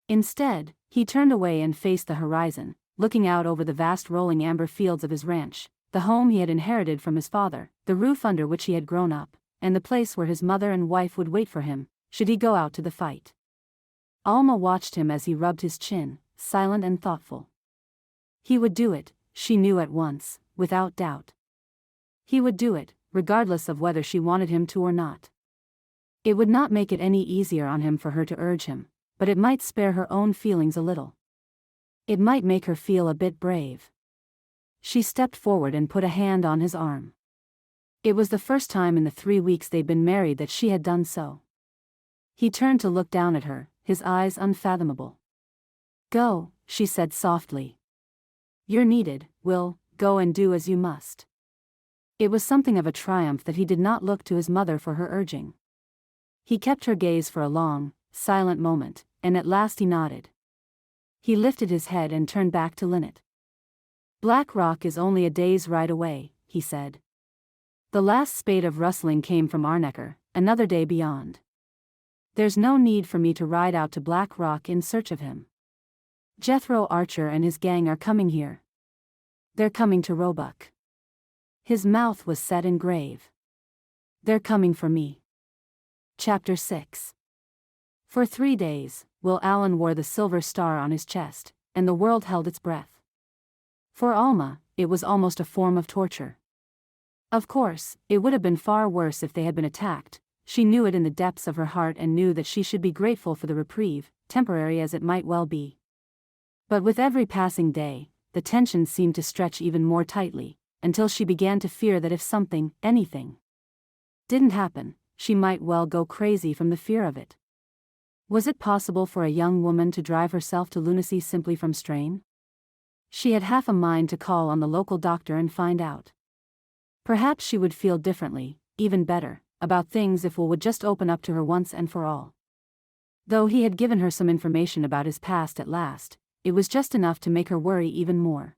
Instead, he turned away and faced the horizon, looking out over the vast rolling amber fields of his ranch, the home he had inherited from his father, the roof under which he had grown up, and the place where his mother and wife would wait for him, should he go out to the fight. Alma watched him as he rubbed his chin, silent and thoughtful. He would do it, she knew at once, without doubt. He would do it, regardless of whether she wanted him to or not. It would not make it any easier on him for her to urge him, but it might spare her own feelings a little. It might make her feel a bit brave. She stepped forward and put a hand on his arm. It was the first time in the 3 weeks they'd been married that she had done so. He turned to look down at her, his eyes unfathomable. Go, she said softly. You're needed, Will, go and do as you must. It was something of a triumph that he did not look to his mother for her urging. He kept her gaze for a long, silent moment, and at last he nodded. He lifted his head and turned back to Linnet. Black Rock is only a day's ride away, he said. The last spate of rustling came from Arnecker, another day beyond. There's no need for me to ride out to Black Rock in search of him. Jethro Archer and his gang are coming here. They're coming to Roebuck. His mouth was set and grave. They're coming for me. Chapter 6. For 3 days, Will Allen wore the silver star on his chest, and the world held its breath. For Alma, it was almost a form of torture. Of course, it would have been far worse if they had been attacked. She knew it in the depths of her heart and knew that she should be grateful for the reprieve, temporary as it might well be. But with every passing day, the tension seemed to stretch even more tightly, until she began to fear that if something, anything, didn't happen, she might well go crazy from the fear of it. Was it possible for a young woman to drive herself to lunacy simply from strain? She had half a mind to call on the local doctor and find out. Perhaps she would feel differently, even better, about things if Will would just open up to her once and for all. Though he had given her some information about his past at last, it was just enough to make her worry even more.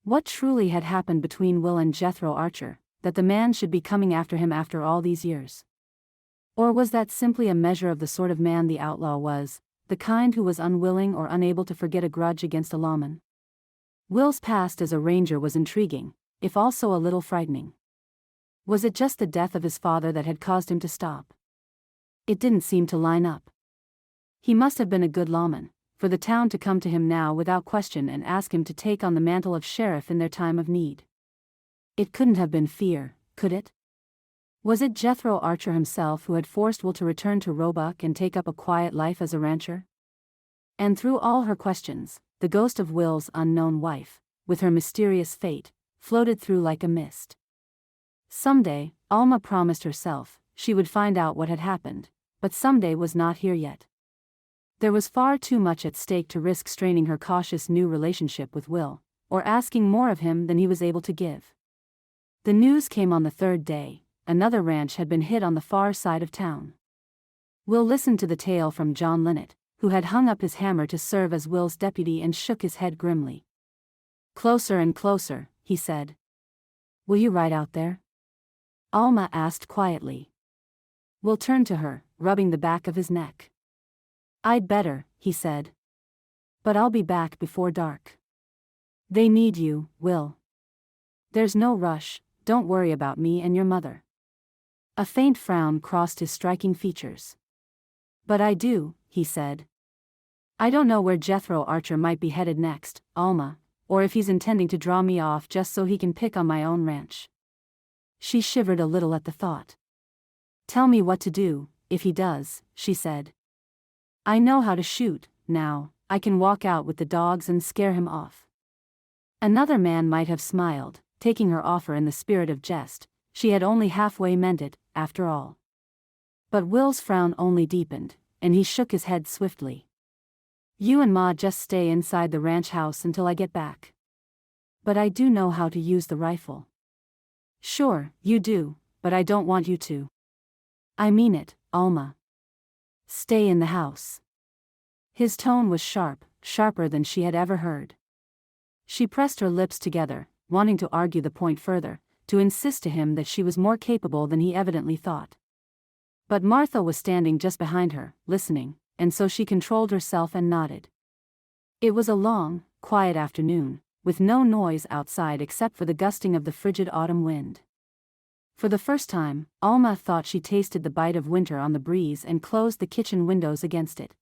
What truly had happened between Will and Jethro Archer, that the man should be coming after him after all these years? Or was that simply a measure of the sort of man the outlaw was, the kind who was unwilling or unable to forget a grudge against a lawman? Will's past as a ranger was intriguing, if also a little frightening. Was it just the death of his father that had caused him to stop? It didn't seem to line up. He must have been a good lawman, for the town to come to him now without question and ask him to take on the mantle of sheriff in their time of need. It couldn't have been fear, could it? Was it Jethro Archer himself who had forced Will to return to Roebuck and take up a quiet life as a rancher? And through all her questions, the ghost of Will's unknown wife, with her mysterious fate, floated through like a mist. Someday, Alma promised herself, she would find out what had happened, but someday was not here yet. There was far too much at stake to risk straining her cautious new relationship with Will, or asking more of him than he was able to give. The news came on the third day. Another ranch had been hit on the far side of town. Will listened to the tale from John Linnet, who had hung up his hammer to serve as Will's deputy, and shook his head grimly. "Closer and closer," he said. "Will you ride out there?" Alma asked quietly. Will turned to her, rubbing the back of his neck. "I'd better," he said. "But I'll be back before dark." "They need you, Will." "There's no rush, don't worry about me and your mother." A faint frown crossed his striking features. "But I do," he said. "I don't know where Jethro Archer might be headed next, Alma, or if he's intending to draw me off just so he can pick on my own ranch." She shivered a little at the thought. "Tell me what to do, if he does," she said. "I know how to shoot, now, I can walk out with the dogs and scare him off." Another man might have smiled, taking her offer in the spirit of jest. She had only halfway meant it, after all. But Will's frown only deepened, and he shook his head swiftly. "You and Ma just stay inside the ranch house until I get back." "But I do know how to use the rifle." "Sure, you do, but I don't want you to." "I mean it, Alma. Stay in the house." His tone was sharp, sharper than she had ever heard. She pressed her lips together, wanting to argue the point further, to insist to him that she was more capable than he evidently thought. But Martha was standing just behind her, listening, and so she controlled herself and nodded. It was a long, quiet afternoon, with no noise outside except for the gusting of the frigid autumn wind. For the first time, Alma thought she tasted the bite of winter on the breeze and closed the kitchen windows against it.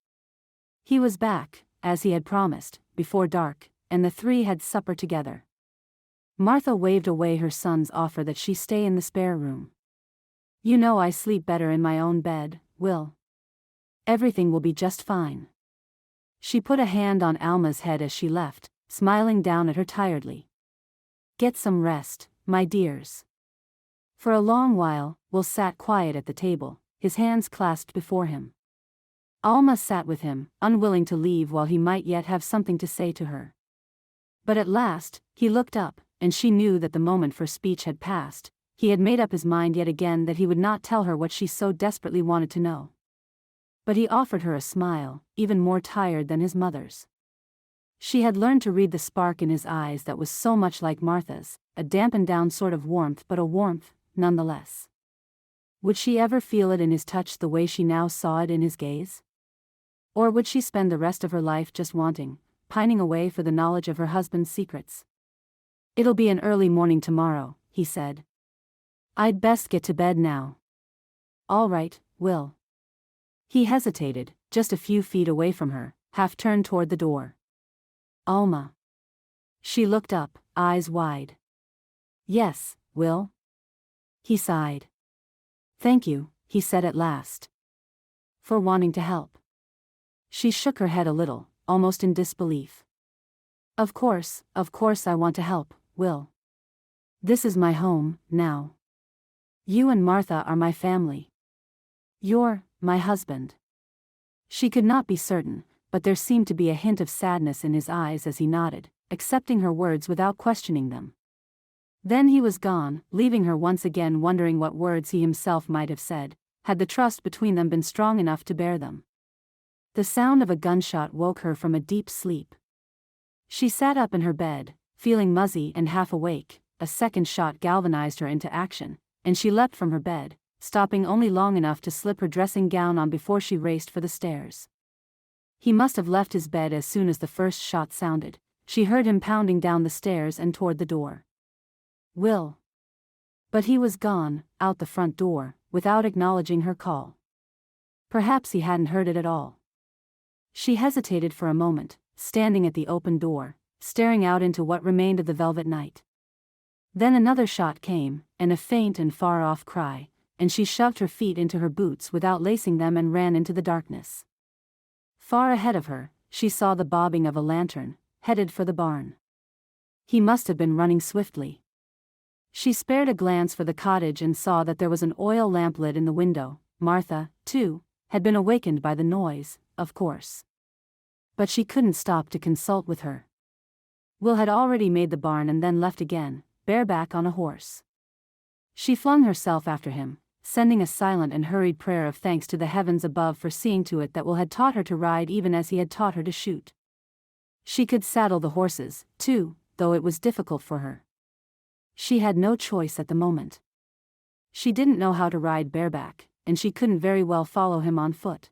He was back, as he had promised, before dark, and the three had supper together. Martha waved away her son's offer that she stay in the spare room. "You know I sleep better in my own bed, Will. Everything will be just fine." She put a hand on Alma's head as she left, smiling down at her tiredly. "Get some rest, my dears." For a long while, Will sat quiet at the table, his hands clasped before him. Alma sat with him, unwilling to leave while he might yet have something to say to her. But at last, he looked up, and she knew that the moment for speech had passed. He had made up his mind yet again that he would not tell her what she so desperately wanted to know. But he offered her a smile, even more tired than his mother's. She had learned to read the spark in his eyes that was so much like Martha's, a dampened down sort of warmth, but a warmth, nonetheless. Would she ever feel it in his touch the way she now saw it in his gaze? Or would she spend the rest of her life just wanting, pining away for the knowledge of her husband's secrets? "It'll be an early morning tomorrow," he said. "I'd best get to bed now." "All right, Will." He hesitated, just a few feet away from her, half turned toward the door. "Alma." She looked up, eyes wide. "Yes, Will?" He sighed. "Thank you," he said at last. "For wanting to help." She shook her head a little, almost in disbelief. Of course I want to help, Will. This is my home, now. You and Martha are my family. You're my husband." She could not be certain, but there seemed to be a hint of sadness in his eyes as he nodded, accepting her words without questioning them. Then he was gone, leaving her once again wondering what words he himself might have said, had the trust between them been strong enough to bear them. The sound of a gunshot woke her from a deep sleep. She sat up in her bed, feeling muzzy and half awake. A second shot galvanized her into action, and she leapt from her bed, stopping only long enough to slip her dressing gown on before she raced for the stairs. He must have left his bed as soon as the first shot sounded. She heard him pounding down the stairs and toward the door. "Will." But he was gone, out the front door, without acknowledging her call. Perhaps he hadn't heard it at all. She hesitated for a moment, standing at the open door, staring out into what remained of the velvet night. Then another shot came, and a faint and far-off cry, and she shoved her feet into her boots without lacing them and ran into the darkness. Far ahead of her, she saw the bobbing of a lantern, headed for the barn. He must have been running swiftly. She spared a glance for the cottage and saw that there was an oil lamp lit in the window. Martha, too, had been awakened by the noise, of course. But she couldn't stop to consult with her. Will had already made the barn and then left again, bareback on a horse. She flung herself after him, sending a silent and hurried prayer of thanks to the heavens above for seeing to it that Will had taught her to ride even as he had taught her to shoot. She could saddle the horses, too, though it was difficult for her. She had no choice at the moment. She didn't know how to ride bareback, and she couldn't very well follow him on foot.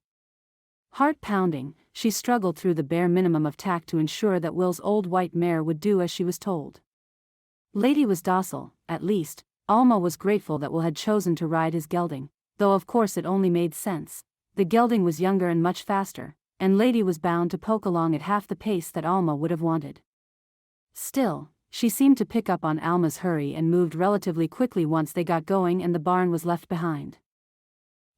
Heart pounding, she struggled through the bare minimum of tact to ensure that Will's old white mare would do as she was told. Lady was docile, at least. Alma was grateful that Will had chosen to ride his gelding, though of course it only made sense. The gelding was younger and much faster, and Lady was bound to poke along at half the pace that Alma would have wanted. Still, she seemed to pick up on Alma's hurry and moved relatively quickly once they got going and the barn was left behind.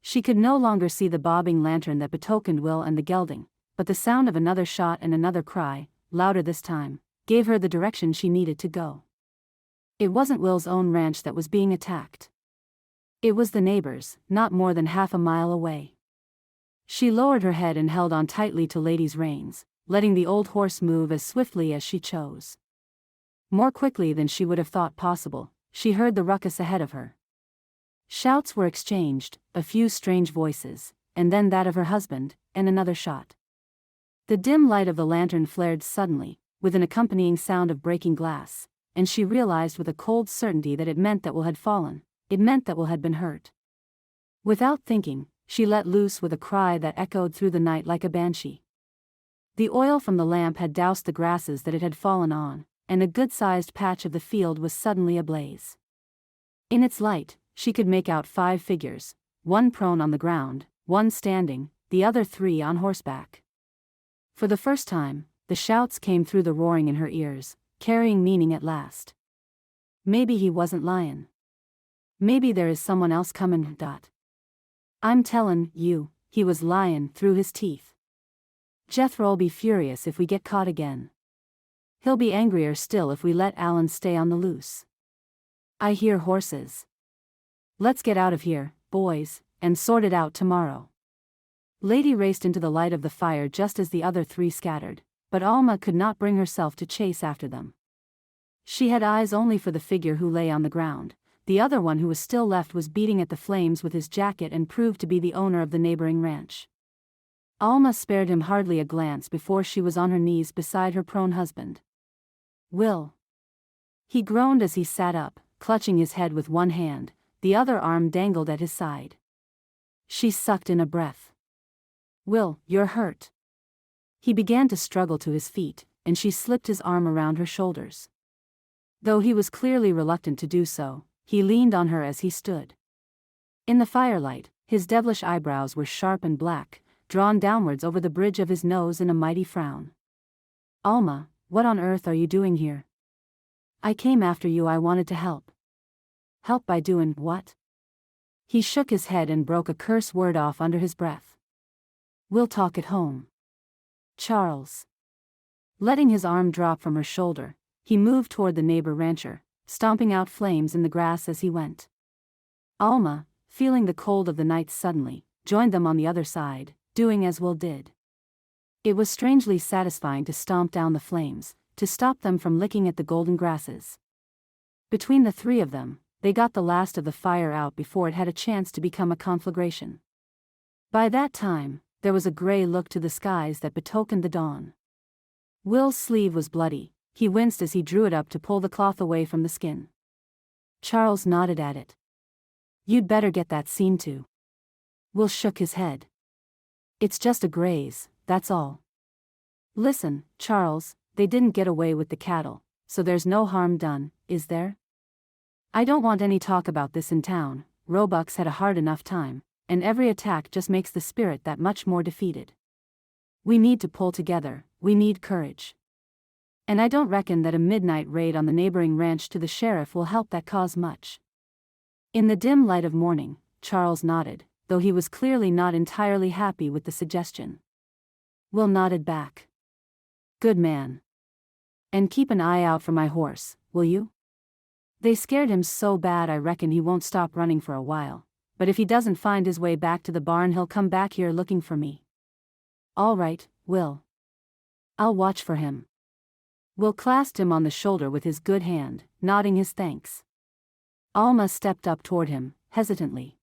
She could no longer see the bobbing lantern that betokened Will and the gelding, but the sound of another shot and another cry, louder this time, gave her the direction she needed to go. It wasn't Will's own ranch that was being attacked. It was the neighbor's, not more than half a mile away. She lowered her head and held on tightly to Lady's reins, letting the old horse move as swiftly as she chose. More quickly than she would have thought possible, she heard the ruckus ahead of her. Shouts were exchanged, a few strange voices, and then that of her husband, and another shot. The dim light of the lantern flared suddenly, with an accompanying sound of breaking glass, and she realized with a cold certainty that it meant that Will had fallen, it meant that Will had been hurt. Without thinking, she let loose with a cry that echoed through the night like a banshee. The oil from the lamp had doused the grasses that it had fallen on, and a good-sized patch of the field was suddenly ablaze. In its light, she could make out 5 figures, one prone on the ground, one standing, the other 3 on horseback. For the first time, the shouts came through the roaring in her ears, carrying meaning at last. Maybe he wasn't lying. Maybe there is someone else comin'. I'm tellin' you, he was lyin' through his teeth. Jethro'll be furious if we get caught again. He'll be angrier still if we let Alan stay on the loose. I hear horses. Let's get out of here, boys, and sort it out tomorrow. Lady raced into the light of the fire just as the other 3 scattered, but Alma could not bring herself to chase after them. She had eyes only for the figure who lay on the ground. The other one who was still left was beating at the flames with his jacket and proved to be the owner of the neighboring ranch. Alma spared him hardly a glance before she was on her knees beside her prone husband. Will. He groaned as he sat up, clutching his head with one hand, the other arm dangled at his side. She sucked in a breath. Will, you're hurt. He began to struggle to his feet, and she slipped his arm around her shoulders. Though he was clearly reluctant to do so, he leaned on her as he stood. In the firelight, his devilish eyebrows were sharp and black, drawn downwards over the bridge of his nose in a mighty frown. Alma, what on earth are you doing here? I came after you. I wanted to help. Help by doing what? He shook his head and broke a curse word off under his breath. We'll talk at home. Charles. Letting his arm drop from her shoulder, he moved toward the neighbor rancher, stomping out flames in the grass as he went. Alma, feeling the cold of the night suddenly, joined them on the other side, doing as Will did. It was strangely satisfying to stomp down the flames, to stop them from licking at the golden grasses. Between the 3 of them, they got the last of the fire out before it had a chance to become a conflagration. By that time, there was a gray look to the skies that betokened the dawn. Will's sleeve was bloody. He winced as he drew it up to pull the cloth away from the skin. Charles nodded at it. You'd better get that seen to. Will shook his head. It's just a graze, that's all. Listen, Charles, they didn't get away with the cattle, so there's no harm done, is there? I don't want any talk about this in town. Roebuck's had a hard enough time, and every attack just makes the spirit that much more defeated. We need to pull together, we need courage. And I don't reckon that a midnight raid on the neighboring ranch to the sheriff will help that cause much. In the dim light of morning, Charles nodded, though he was clearly not entirely happy with the suggestion. Will nodded back. Good man. And keep an eye out for my horse, will you? They scared him so bad I reckon he won't stop running for a while, but if he doesn't find his way back to the barn he'll come back here looking for me. All right, Will. I'll watch for him. Will clasped him on the shoulder with his good hand, nodding his thanks. Alma stepped up toward him, hesitantly.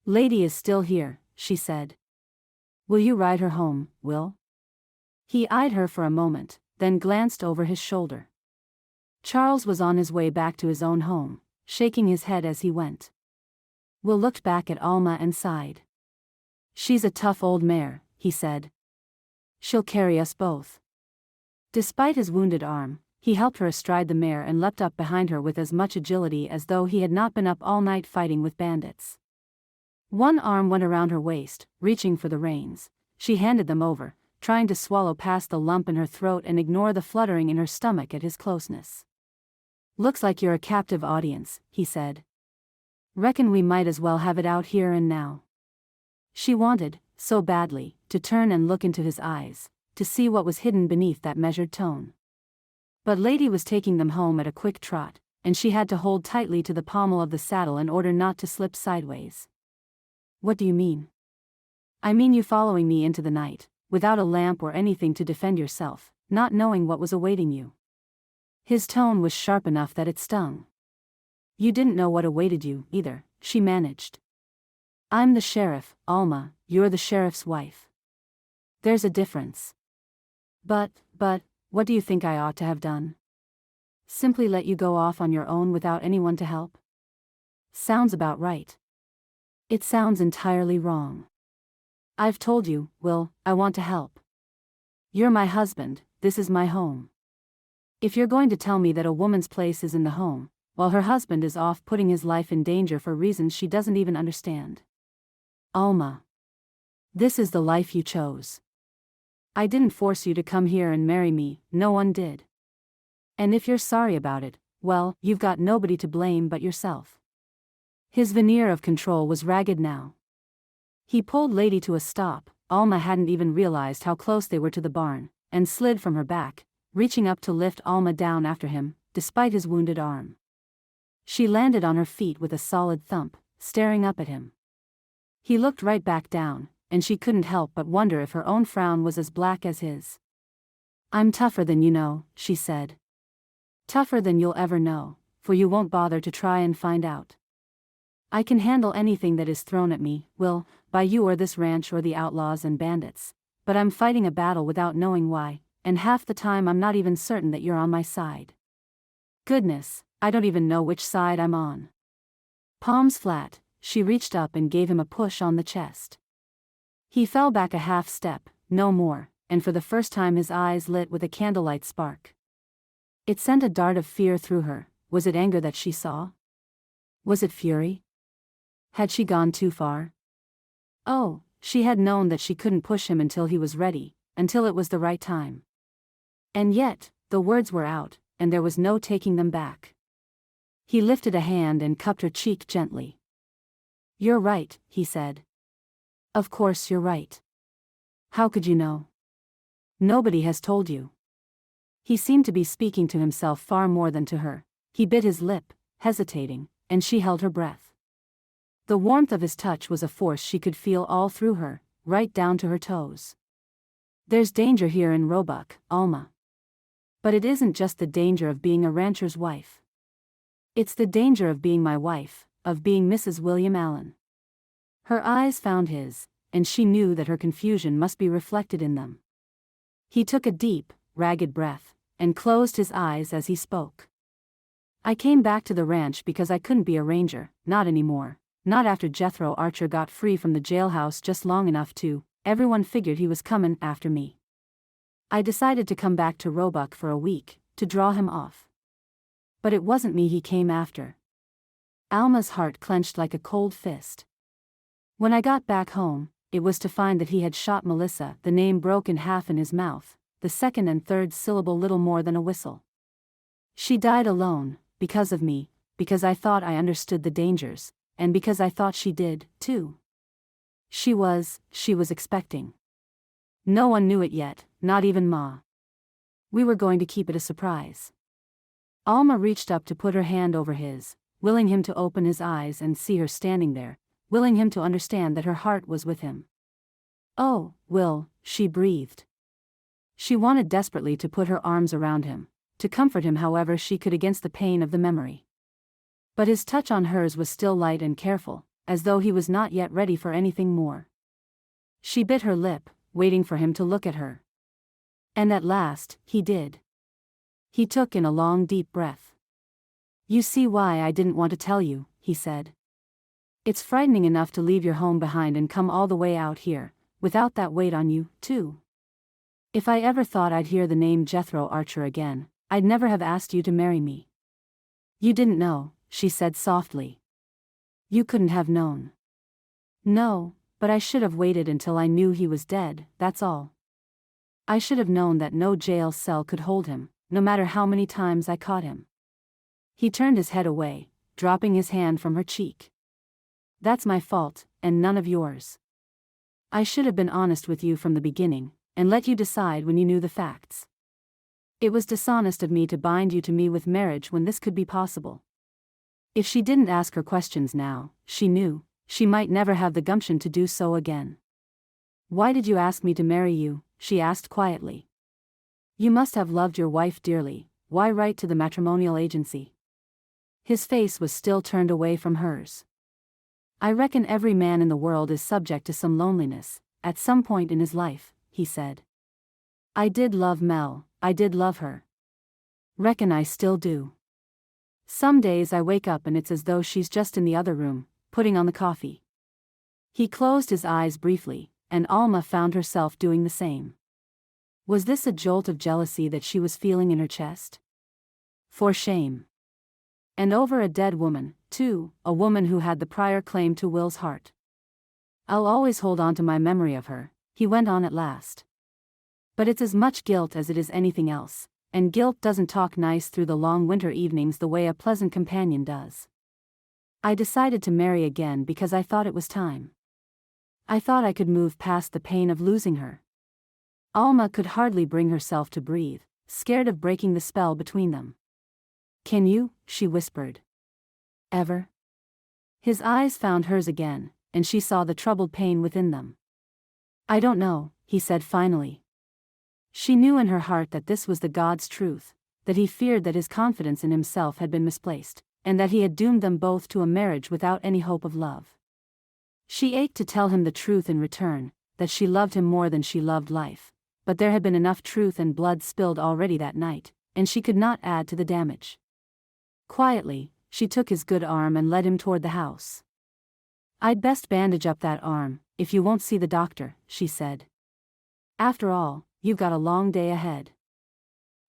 Lady is still here, she said. Will you ride her home, Will? He eyed her for a moment, then glanced over his shoulder. Charles was on his way back to his own home, shaking his head as he went. Will looked back at Alma and sighed. She's a tough old mare, he said. She'll carry us both. Despite his wounded arm, he helped her astride the mare and leapt up behind her with as much agility as though he had not been up all night fighting with bandits. One arm went around her waist, reaching for the reins. She handed them over, trying to swallow past the lump in her throat and ignore the fluttering in her stomach at his closeness. Looks like you're a captive audience, he said. Reckon we might as well have it out here and now. She wanted, so badly, to turn and look into his eyes, to see what was hidden beneath that measured tone. But Lady was taking them home at a quick trot, and she had to hold tightly to the pommel of the saddle in order not to slip sideways. What do you mean? I mean you following me into the night, without a lamp or anything to defend yourself, not knowing what was awaiting you. His tone was sharp enough that it stung. You didn't know what awaited you, either, she managed. I'm the sheriff, Alma, you're the sheriff's wife. There's a difference. But, what do you think I ought to have done? Simply let you go off on your own without anyone to help? Sounds about right. It sounds entirely wrong. I've told you, Will, I want to help. You're my husband, this is my home. If you're going to tell me that a woman's place is in the home, while her husband is off putting his life in danger for reasons she doesn't even understand. Alma. This is the life you chose. I didn't force you to come here and marry me, no one did. And if you're sorry about it, well, you've got nobody to blame but yourself. His veneer of control was ragged now. He pulled Lady to a stop. Alma hadn't even realized how close they were to the barn, and slid from her back, reaching up to lift Alma down after him, despite his wounded arm. She landed on her feet with a solid thump, staring up at him. He looked right back down, and she couldn't help but wonder if her own frown was as black as his. I'm tougher than you know, she said. Tougher than you'll ever know, for you won't bother to try and find out. I can handle anything that is thrown at me, Will, by you or this ranch or the outlaws and bandits, but I'm fighting a battle without knowing why, and half the time I'm not even certain that you're on my side. Goodness, I don't even know which side I'm on. Palms flat, she reached up and gave him a push on the chest. He fell back a half step, no more, and for the first time his eyes lit with a candlelight spark. It sent a dart of fear through her. Was it anger that she saw? Was it fury? Had she gone too far? Oh, she had known that she couldn't push him until he was ready, until it was the right time. And yet, the words were out, and there was no taking them back. He lifted a hand and cupped her cheek gently. You're right, he said. Of course you're right. How could you know? Nobody has told you. He seemed to be speaking to himself far more than to her. He bit his lip, hesitating, and she held her breath. The warmth of his touch was a force she could feel all through her, right down to her toes. There's danger here in Roebuck, Alma. But it isn't just the danger of being a rancher's wife. It's the danger of being my wife, of being Mrs. William Allen. Her eyes found his, and she knew that her confusion must be reflected in them. He took a deep, ragged breath, and closed his eyes as he spoke. I came back to the ranch because I couldn't be a ranger, not anymore, not after Jethro Archer got free from the jailhouse just long enough to, everyone figured he was coming after me. I decided to come back to Roebuck for a week, to draw him off. But it wasn't me he came after. Alma's heart clenched like a cold fist. When I got back home, it was to find that he had shot Melissa. The name broke in half in his mouth, the second and third syllable little more than a whistle. She died alone, because of me, because I thought I understood the dangers, and because I thought she did, too. She was expecting. No one knew it yet, not even Ma. We were going to keep it a surprise. Alma reached up to put her hand over his, willing him to open his eyes and see her standing there, willing him to understand that her heart was with him. "Oh, Will," she breathed. She wanted desperately to put her arms around him, to comfort him however she could against the pain of the memory. But his touch on hers was still light and careful, as though he was not yet ready for anything more. She bit her lip, waiting for him to look at her. And at last, he did. He took in a long deep breath. "You see why I didn't want to tell you," he said. "It's frightening enough to leave your home behind and come all the way out here, without that weight on you, too. If I ever thought I'd hear the name Jethro Archer again, I'd never have asked you to marry me." "You didn't know," she said softly. "You couldn't have known." "No, but I should have waited until I knew he was dead, that's all. I should have known that no jail cell could hold him, no matter how many times I caught him." He turned his head away, dropping his hand from her cheek. "That's my fault, and none of yours. I should have been honest with you from the beginning, and let you decide when you knew the facts. It was dishonest of me to bind you to me with marriage when this could be possible." If she didn't ask her questions now, she knew, she might never have the gumption to do so again. "Why did you ask me to marry you?" she asked quietly. "You must have loved your wife dearly, why write to the matrimonial agency?" His face was still turned away from hers. "I reckon every man in the world is subject to some loneliness, at some point in his life," he said. "I did love Mel, I did love her. Reckon I still do. Some days I wake up and it's as though she's just in the other room, putting on the coffee." He closed his eyes briefly, and Alma found herself doing the same. Was this a jolt of jealousy that she was feeling in her chest? For shame. And over a dead woman, too, a woman who had the prior claim to Will's heart. "I'll always hold on to my memory of her," he went on at last. "But it's as much guilt as it is anything else, and guilt doesn't talk nice through the long winter evenings the way a pleasant companion does. I decided to marry again because I thought it was time. I thought I could move past the pain of losing her." Alma could hardly bring herself to breathe, scared of breaking the spell between them. "Can you?" she whispered. "Ever?" His eyes found hers again, and she saw the troubled pain within them. "I don't know," he said finally. She knew in her heart that this was the God's truth, that he feared that his confidence in himself had been misplaced, and that he had doomed them both to a marriage without any hope of love. She ached to tell him the truth in return, that she loved him more than she loved life, but there had been enough truth and blood spilled already that night, and she could not add to the damage. Quietly, she took his good arm and led him toward the house. "I'd best bandage up that arm, if you won't see the doctor," she said. "After all, you've got a long day ahead."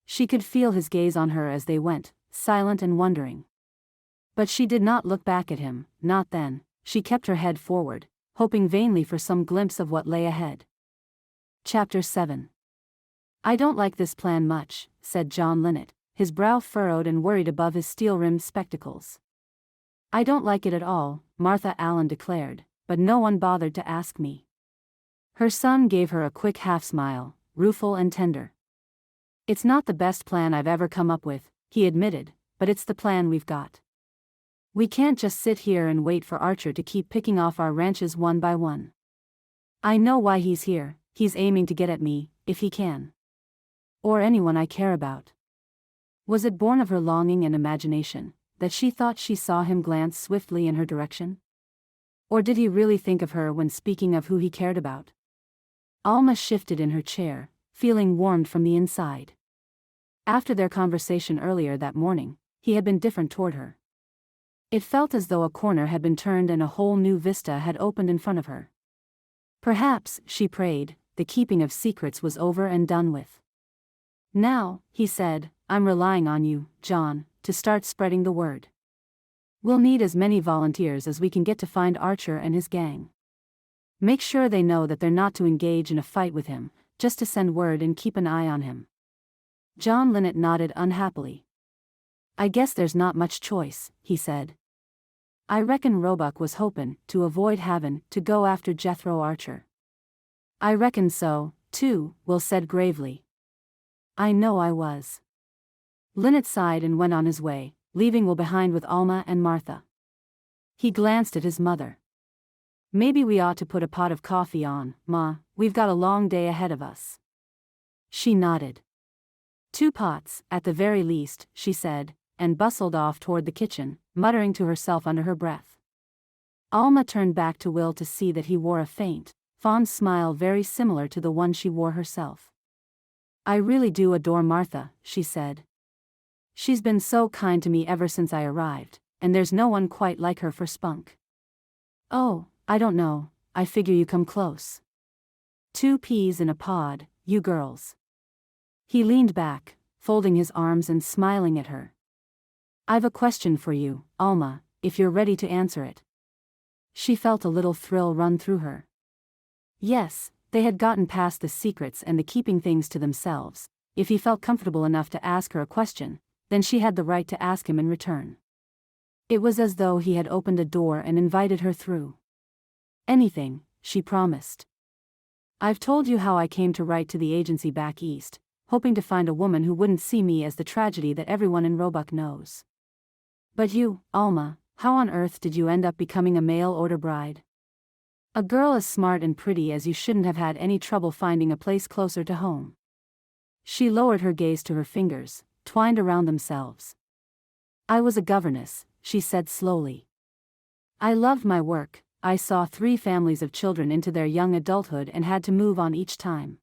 She could feel his gaze on her as they went, silent and wondering. But she did not look back at him, not then. She kept her head forward, hoping vainly for some glimpse of what lay ahead. Chapter 7. "I don't like this plan much," said John Linnet, his brow furrowed and worried above his steel-rimmed spectacles. "I don't like it at all," Martha Allen declared, "but no one bothered to ask me." Her son gave her a quick half-smile, rueful and tender. "It's not the best plan I've ever come up with," he admitted, "but it's the plan we've got. We can't just sit here and wait for Archer to keep picking off our ranches one by one. I know why he's here, he's aiming to get at me, if he can. Or anyone I care about." Was it born of her longing and imagination, that she thought she saw him glance swiftly in her direction? Or did he really think of her when speaking of who he cared about? Alma shifted in her chair, feeling warmed from the inside. After their conversation earlier that morning, he had been different toward her. It felt as though a corner had been turned and a whole new vista had opened in front of her. Perhaps, she prayed, the keeping of secrets was over and done with. "Now," he said, "I'm relying on you, John, to start spreading the word. We'll need as many volunteers as we can get to find Archer and his gang. Make sure they know that they're not to engage in a fight with him, just to send word and keep an eye on him." John Linnet nodded unhappily. "I guess there's not much choice," he said. I reckon Roebuck was hopin' to avoid havin' to go after Jethro Archer. I reckon so, too, Will said gravely. I know I was. Linnet sighed and went on his way, leaving Will behind with Alma and Martha. He glanced at his mother. Maybe we ought to put a pot of coffee on, Ma, we've got a long day ahead of us. She nodded. 2 pots, at the very least, she said, and bustled off toward the kitchen, muttering to herself under her breath. Alma turned back to Will to see that he wore a faint, fond smile very similar to the one she wore herself. I really do adore Martha, she said. She's been so kind to me ever since I arrived, and there's no one quite like her for spunk. Oh, I don't know, I figure you come close. 2 peas in a pod, you girls. He leaned back, folding his arms and smiling at her. I've a question for you, Alma, if you're ready to answer it. She felt a little thrill run through her. Yes, they had gotten past the secrets and the keeping things to themselves. If he felt comfortable enough to ask her a question, then she had the right to ask him in return. It was as though he had opened a door and invited her through. Anything, she promised. I've told you how I came to write to the agency back east, hoping to find a woman who wouldn't see me as the tragedy that everyone in Roebuck knows. But you, Alma, how on earth did you end up becoming a mail-order bride? A girl as smart and pretty as you shouldn't have had any trouble finding a place closer to home. She lowered her gaze to her fingers, twined around themselves. I was a governess, she said slowly. I loved my work. I saw 3 families of children into their young adulthood and had to move on each time.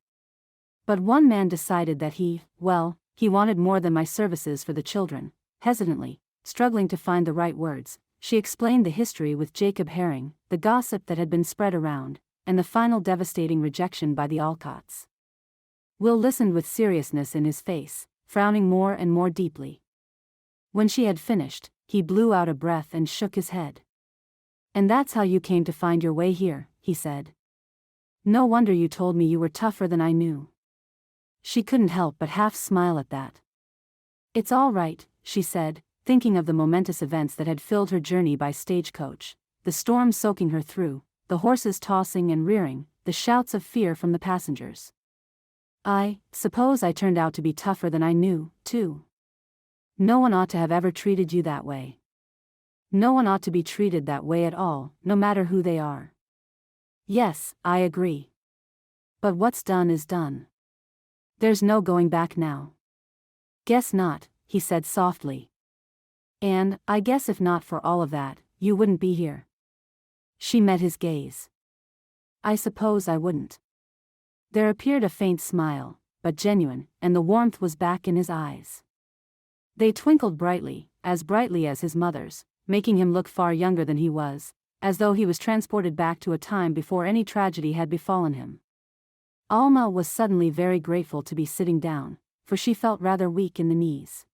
But one man decided that he wanted more than my services for the children. Hesitantly, struggling to find the right words, she explained the history with Jacob Herring, the gossip that had been spread around, and the final devastating rejection by the Alcotts. Will listened with seriousness in his face, frowning more and more deeply. When she had finished, he blew out a breath and shook his head. And that's how you came to find your way here, he said. No wonder you told me you were tougher than I knew. She couldn't help but half smile at that. It's all right, she said, thinking of the momentous events that had filled her journey by stagecoach, the storm soaking her through, the horses tossing and rearing, the shouts of fear from the passengers. I suppose I turned out to be tougher than I knew, too. No one ought to have ever treated you that way. No one ought to be treated that way at all, no matter who they are. Yes, I agree. But what's done is done. There's no going back now. Guess not, he said softly. And, I guess if not for all of that, you wouldn't be here. She met his gaze. I suppose I wouldn't. There appeared a faint smile, but genuine, and the warmth was back in his eyes. They twinkled brightly as his mother's, making him look far younger than he was, as though he was transported back to a time before any tragedy had befallen him. Alma was suddenly very grateful to be sitting down, for she felt rather weak in the knees.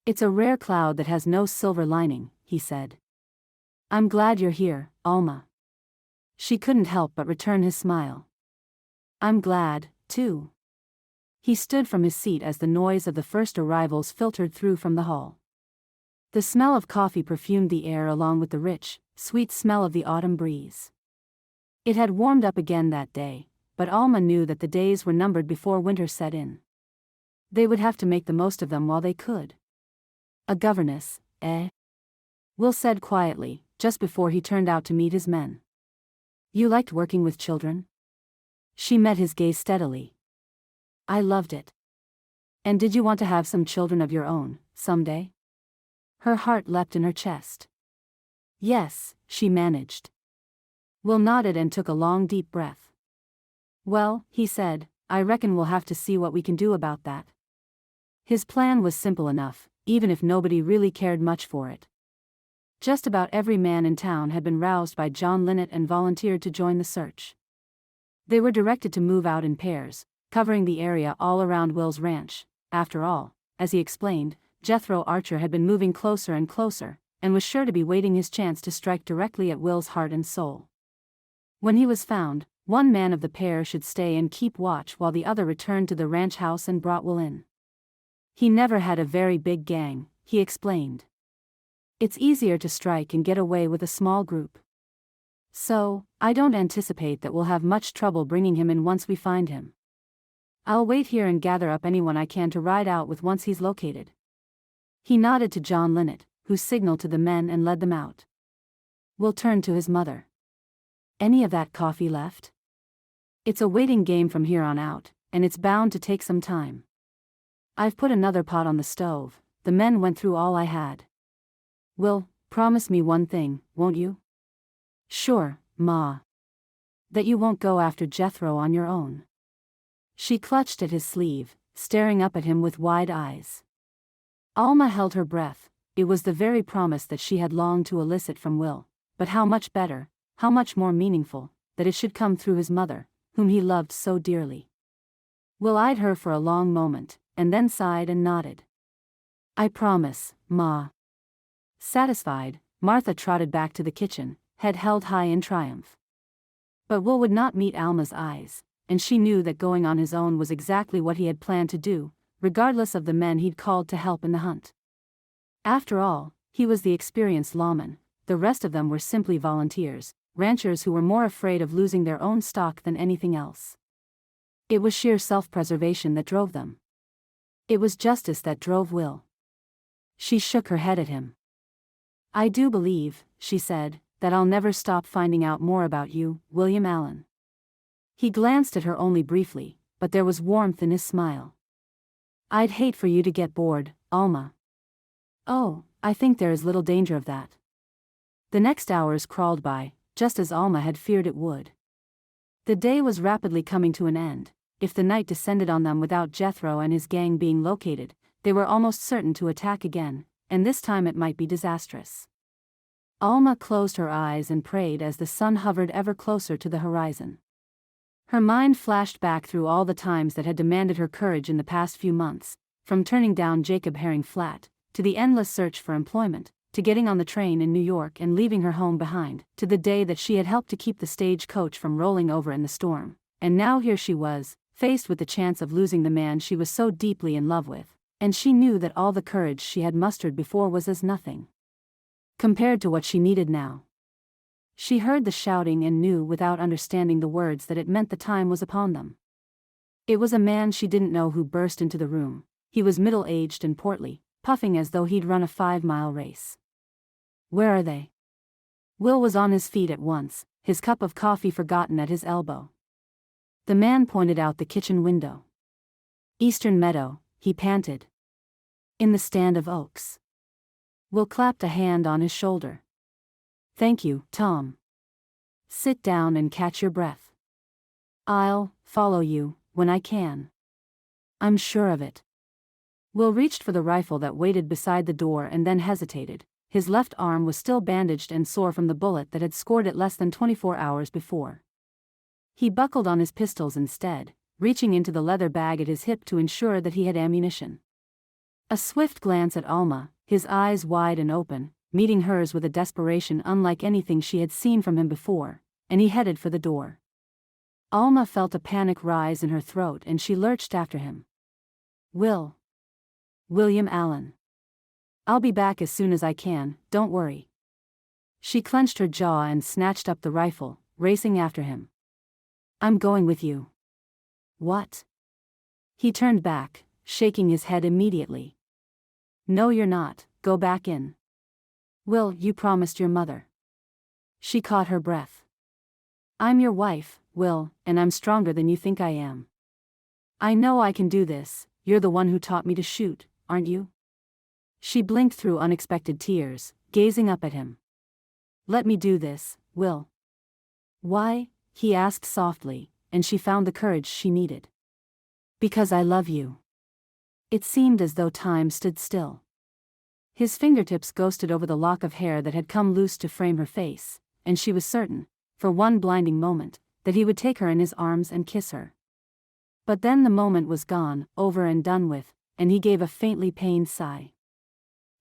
It's a rare cloud that has no silver lining, he said. I'm glad you're here, Alma. She couldn't help but return his smile. I'm glad, too. He stood from his seat as the noise of the first arrivals filtered through from the hall. The smell of coffee perfumed the air along with the rich, sweet smell of the autumn breeze. It had warmed up again that day, but Alma knew that the days were numbered before winter set in. They would have to make the most of them while they could. A governess, eh? Will said quietly, just before he turned out to meet his men. You liked working with children? She met his gaze steadily. I loved it. And did you want to have some children of your own, someday? Her heart leapt in her chest. Yes, she managed. Will nodded and took a long deep breath. Well, he said, I reckon we'll have to see what we can do about that. His plan was simple enough, even if nobody really cared much for it. Just about every man in town had been roused by John Linnet and volunteered to join the search. They were directed to move out in pairs, covering the area all around Will's ranch. After all, as he explained, Jethro Archer had been moving closer and closer, and was sure to be waiting his chance to strike directly at Will's heart and soul. When he was found, one man of the pair should stay and keep watch while the other returned to the ranch house and brought Will in. He never had a very big gang, he explained. It's easier to strike and get away with a small group. So, I don't anticipate that we'll have much trouble bringing him in once we find him. I'll wait here and gather up anyone I can to ride out with once he's located." He nodded to John Linnet, who signaled to the men and led them out. Will turned to his mother. "Any of that coffee left? It's a waiting game from here on out, and it's bound to take some time. I've put another pot on the stove. The men went through all I had. Will, promise me one thing, won't you?" "Sure, Ma. That you won't go after Jethro on your own." She clutched at his sleeve, staring up at him with wide eyes. Alma held her breath. It was the very promise that she had longed to elicit from Will, but how much better, how much more meaningful, that it should come through his mother, whom he loved so dearly. Will eyed her for a long moment, and then sighed and nodded. "I promise, Ma." Satisfied, Martha trotted back to the kitchen, head held high in triumph. But Will would not meet Alma's eyes, and she knew that going on his own was exactly what he had planned to do, regardless of the men he'd called to help in the hunt. After all, he was the experienced lawman, the rest of them were simply volunteers, ranchers who were more afraid of losing their own stock than anything else. It was sheer self-preservation that drove them. It was justice that drove Will. She shook her head at him. "I do believe," she said, "that I'll never stop finding out more about you, William Allen." He glanced at her only briefly, but there was warmth in his smile. "I'd hate for you to get bored, Alma." "Oh, I think there is little danger of that." The next hours crawled by, just as Alma had feared it would. The day was rapidly coming to an end. If the night descended on them without Jethro and his gang being located, they were almost certain to attack again, and this time it might be disastrous. Alma closed her eyes and prayed as the sun hovered ever closer to the horizon. Her mind flashed back through all the times that had demanded her courage in the past few months, from turning down Jacob Herring Flat, to the endless search for employment, to getting on the train in New York and leaving her home behind, to the day that she had helped to keep the stagecoach from rolling over in the storm, and now here she was, faced with the chance of losing the man she was so deeply in love with, and she knew that all the courage she had mustered before was as nothing compared to what she needed now. She heard the shouting and knew without understanding the words that it meant the time was upon them. It was a man she didn't know who burst into the room. He was middle-aged and portly, puffing as though he'd run a 5-mile race. "Where are they?" Will was on his feet at once, his cup of coffee forgotten at his elbow. The man pointed out the kitchen window. "Eastern Meadow," he panted. "In the stand of oaks." Will clapped a hand on his shoulder. "Thank you, Tom. Sit down and catch your breath. I'll follow you when I can. I'm sure of it." Will reached for the rifle that waited beside the door and then hesitated. His left arm was still bandaged and sore from the bullet that had scored it less than 24 hours before. He buckled on his pistols instead, reaching into the leather bag at his hip to ensure that he had ammunition. A swift glance at Alma, his eyes wide and open, meeting hers with a desperation unlike anything she had seen from him before, and he headed for the door. Alma felt a panic rise in her throat and she lurched after him. William Allen. I'll be back as soon as I can, don't worry." She clenched her jaw and snatched up the rifle, racing after him. "I'm going with you." "What?" He turned back, shaking his head immediately. "No, you're not, go back in." "Will, you promised your mother." She caught her breath. "I'm your wife, Will, and I'm stronger than you think I am. I know I can do this. You're the one who taught me to shoot, aren't you?" She blinked through unexpected tears, gazing up at him. "Let me do this, Will." "Why?" he asked softly, and she found the courage she needed. "Because I love you." It seemed as though time stood still. His fingertips ghosted over the lock of hair that had come loose to frame her face, and she was certain, for one blinding moment, that he would take her in his arms and kiss her. But then the moment was gone, over and done with, and he gave a faintly pained sigh.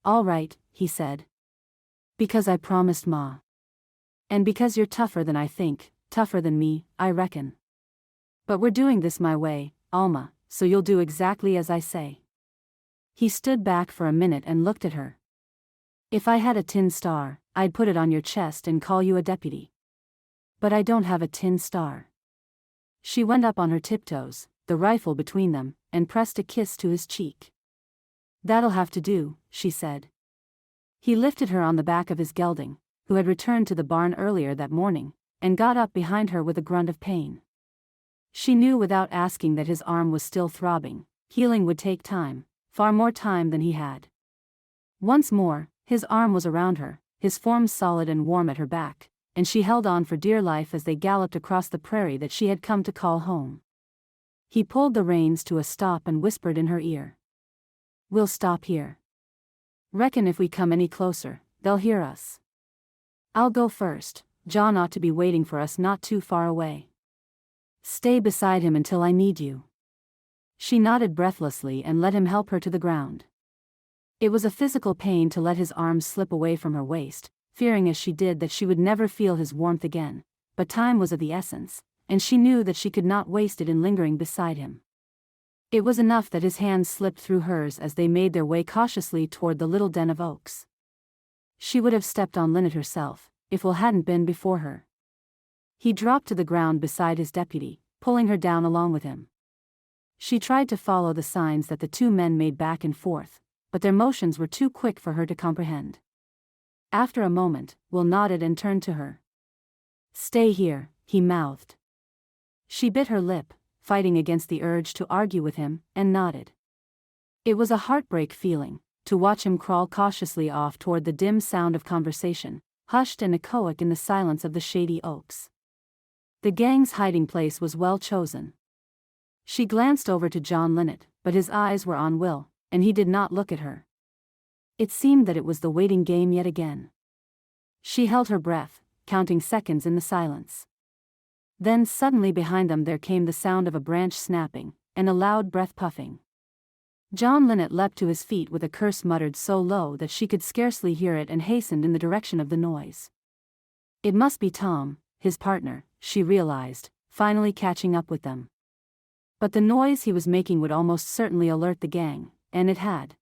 "All right," he said. "Because I promised Ma. And because you're tougher than I think, tougher than me, I reckon. But we're doing this my way, Alma, so you'll do exactly as I say." He stood back for a minute and looked at her. If I had a tin star, I'd put it on your chest and call you a deputy. But I don't have a tin star. She went up on her tiptoes, the rifle between them, and pressed a kiss to his cheek. That'll have to do, she said. He lifted her on the back of his gelding, who had returned to the barn earlier that morning, and got up behind her with a grunt of pain. She knew without asking that his arm was still throbbing. Healing would take time, far more time than he had. Once more, his arm was around her, his form solid and warm at her back, and she held on for dear life as they galloped across the prairie that she had come to call home. He pulled the reins to a stop and whispered in her ear. We'll stop here. Reckon if we come any closer, they'll hear us. I'll go first. John ought to be waiting for us not too far away. Stay beside him until I need you. She nodded breathlessly and let him help her to the ground. It was a physical pain to let his arms slip away from her waist, fearing as she did that she would never feel his warmth again, but time was of the essence, and she knew that she could not waste it in lingering beside him. It was enough that his hands slipped through hers as they made their way cautiously toward the little den of oaks. She would have stepped on Lynette herself, if Will hadn't been before her. He dropped to the ground beside his deputy, pulling her down along with him. She tried to follow the signs that the two men made back and forth, but their motions were too quick for her to comprehend. After a moment, Will nodded and turned to her. Stay here, he mouthed. She bit her lip, fighting against the urge to argue with him, and nodded. It was a heartbreak feeling, to watch him crawl cautiously off toward the dim sound of conversation, hushed and echoic in the silence of the shady oaks. The gang's hiding place was well chosen. She glanced over to John Lynette, but his eyes were on Will, and he did not look at her. It seemed that it was the waiting game yet again. She held her breath, counting seconds in the silence. Then suddenly behind them there came the sound of a branch snapping, and a loud breath puffing. John Lynette leapt to his feet with a curse muttered so low that she could scarcely hear it and hastened in the direction of the noise. It must be Tom, his partner, she realized, finally catching up with them. But the noise he was making would almost certainly alert the gang, and it had.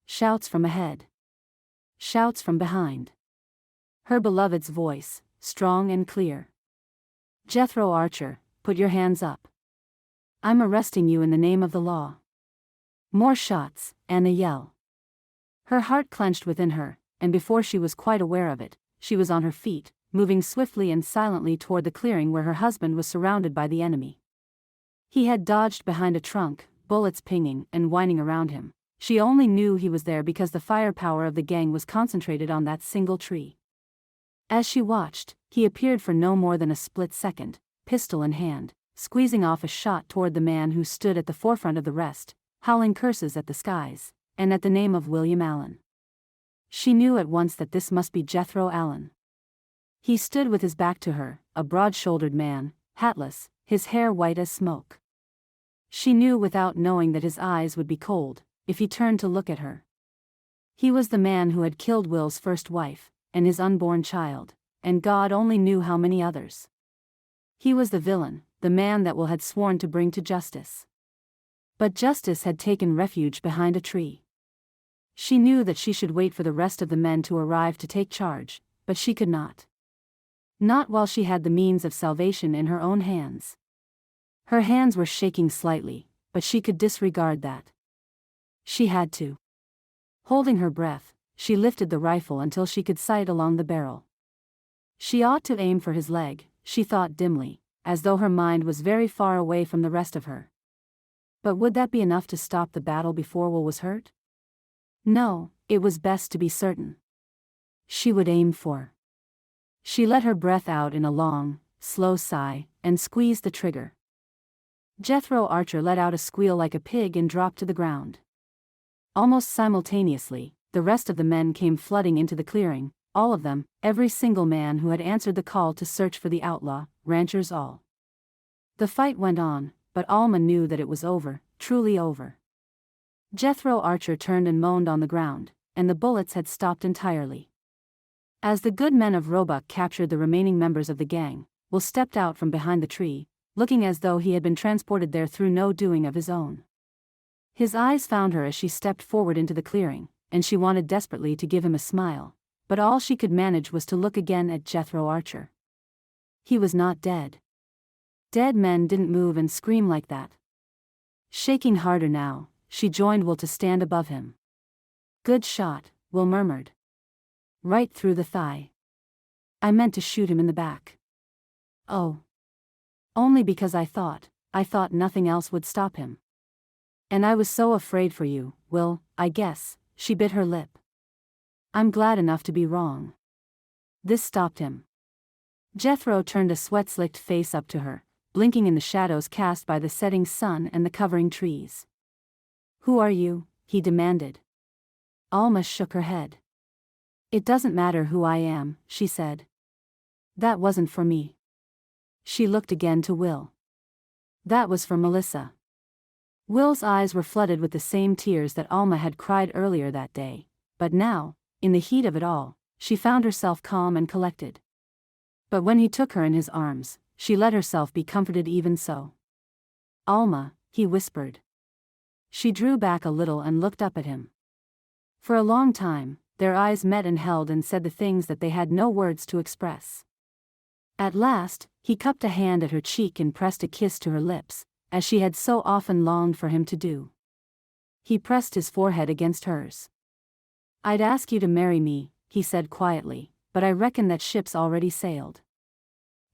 Shouts from ahead. Shouts from behind. Her beloved's voice, strong and clear. Jethro Archer, put your hands up. I'm arresting you in the name of the law. More shots, and a yell. Her heart clenched within her, and before she was quite aware of it, she was on her feet, moving swiftly and silently toward the clearing where her husband was surrounded by the enemy. He had dodged behind a trunk, bullets pinging and whining around him. She only knew he was there because the firepower of the gang was concentrated on that single tree. As she watched, he appeared for no more than a split second, pistol in hand, squeezing off a shot toward the man who stood at the forefront of the rest, howling curses at the skies, and at the name of William Allen. She knew at once that this must be Jethro Allen. He stood with his back to her, a broad-shouldered man, hatless, his hair white as smoke. She knew without knowing that his eyes would be cold if he turned to look at her. He was the man who had killed Will's first wife, and his unborn child, and God only knew how many others. He was the villain, the man that Will had sworn to bring to justice. But justice had taken refuge behind a tree. She knew that she should wait for the rest of the men to arrive to take charge, but she could not. Not while she had the means of salvation in her own hands. Her hands were shaking slightly, but she could disregard that. She had to. Holding her breath, she lifted the rifle until she could sight along the barrel. She ought to aim for his leg, she thought dimly, as though her mind was very far away from the rest of her. But would that be enough to stop the battle before Will was hurt? No, it was best to be certain. She would aim for. She let her breath out in a long, slow sigh, and squeezed the trigger. Jethro Archer let out a squeal like a pig and dropped to the ground. Almost simultaneously, the rest of the men came flooding into the clearing, all of them, every single man who had answered the call to search for the outlaw, ranchers all. The fight went on, but Alma knew that it was over, truly over. Jethro Archer turned and moaned on the ground, and the bullets had stopped entirely. As the good men of Roebuck captured the remaining members of the gang, Will stepped out from behind the tree, looking as though he had been transported there through no doing of his own. His eyes found her as she stepped forward into the clearing, and she wanted desperately to give him a smile, but all she could manage was to look again at Jethro Archer. He was not dead. Dead men didn't move and scream like that. Shaking harder now, she joined Will to stand above him. "Good shot," Will murmured. "Right through the thigh. I meant to shoot him in the back." "Oh. Only because I thought nothing else would stop him. And I was so afraid for you, Will, I guess." She bit her lip. "I'm glad enough to be wrong." This stopped him. Jethro turned a sweat-slicked face up to her, blinking in the shadows cast by the setting sun and the covering trees. "Who are you?" he demanded. Alma shook her head. "It doesn't matter who I am," she said. "That wasn't for me." She looked again to Will. "That was for Melissa." Will's eyes were flooded with the same tears that Alma had cried earlier that day, but now, in the heat of it all, she found herself calm and collected. But when he took her in his arms, she let herself be comforted even so. "Alma," he whispered. She drew back a little and looked up at him. For a long time, their eyes met and held and said the things that they had no words to express. At last, he cupped a hand at her cheek and pressed a kiss to her lips, as she had so often longed for him to do. He pressed his forehead against hers. "I'd ask you to marry me," he said quietly, "but I reckon that ship's already sailed."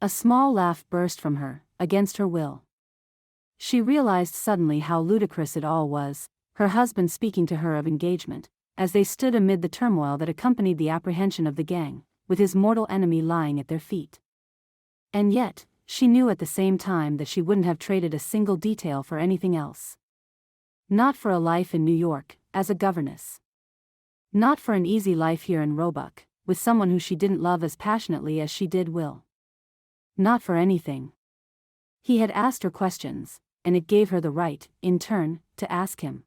A small laugh burst from her, against her will. She realized suddenly how ludicrous it all was, her husband speaking to her of engagement, as they stood amid the turmoil that accompanied the apprehension of the gang, with his mortal enemy lying at their feet. And yet, she knew at the same time that she wouldn't have traded a single detail for anything else. Not for a life in New York, as a governess. Not for an easy life here in Roebuck, with someone who she didn't love as passionately as she did Will. Not for anything. He had asked her questions, and it gave her the right, in turn, to ask him.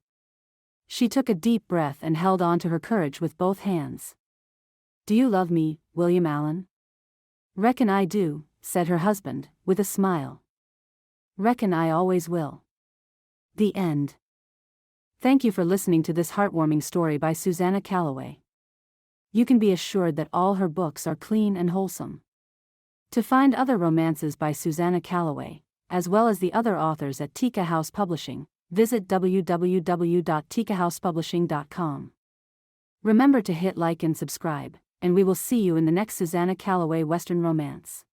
She took a deep breath and held on to her courage with both hands. "Do you love me, William Allen?" "Reckon I do," said her husband, with a smile. "Reckon I always will." The end. Thank you for listening to this heartwarming story by Susannah Calloway. You can be assured that all her books are clean and wholesome. To find other romances by Susannah Calloway, as well as the other authors at Tika House Publishing, visit www.tikahousepublishing.com. Remember to hit like and subscribe, and we will see you in the next Susannah Calloway Western romance.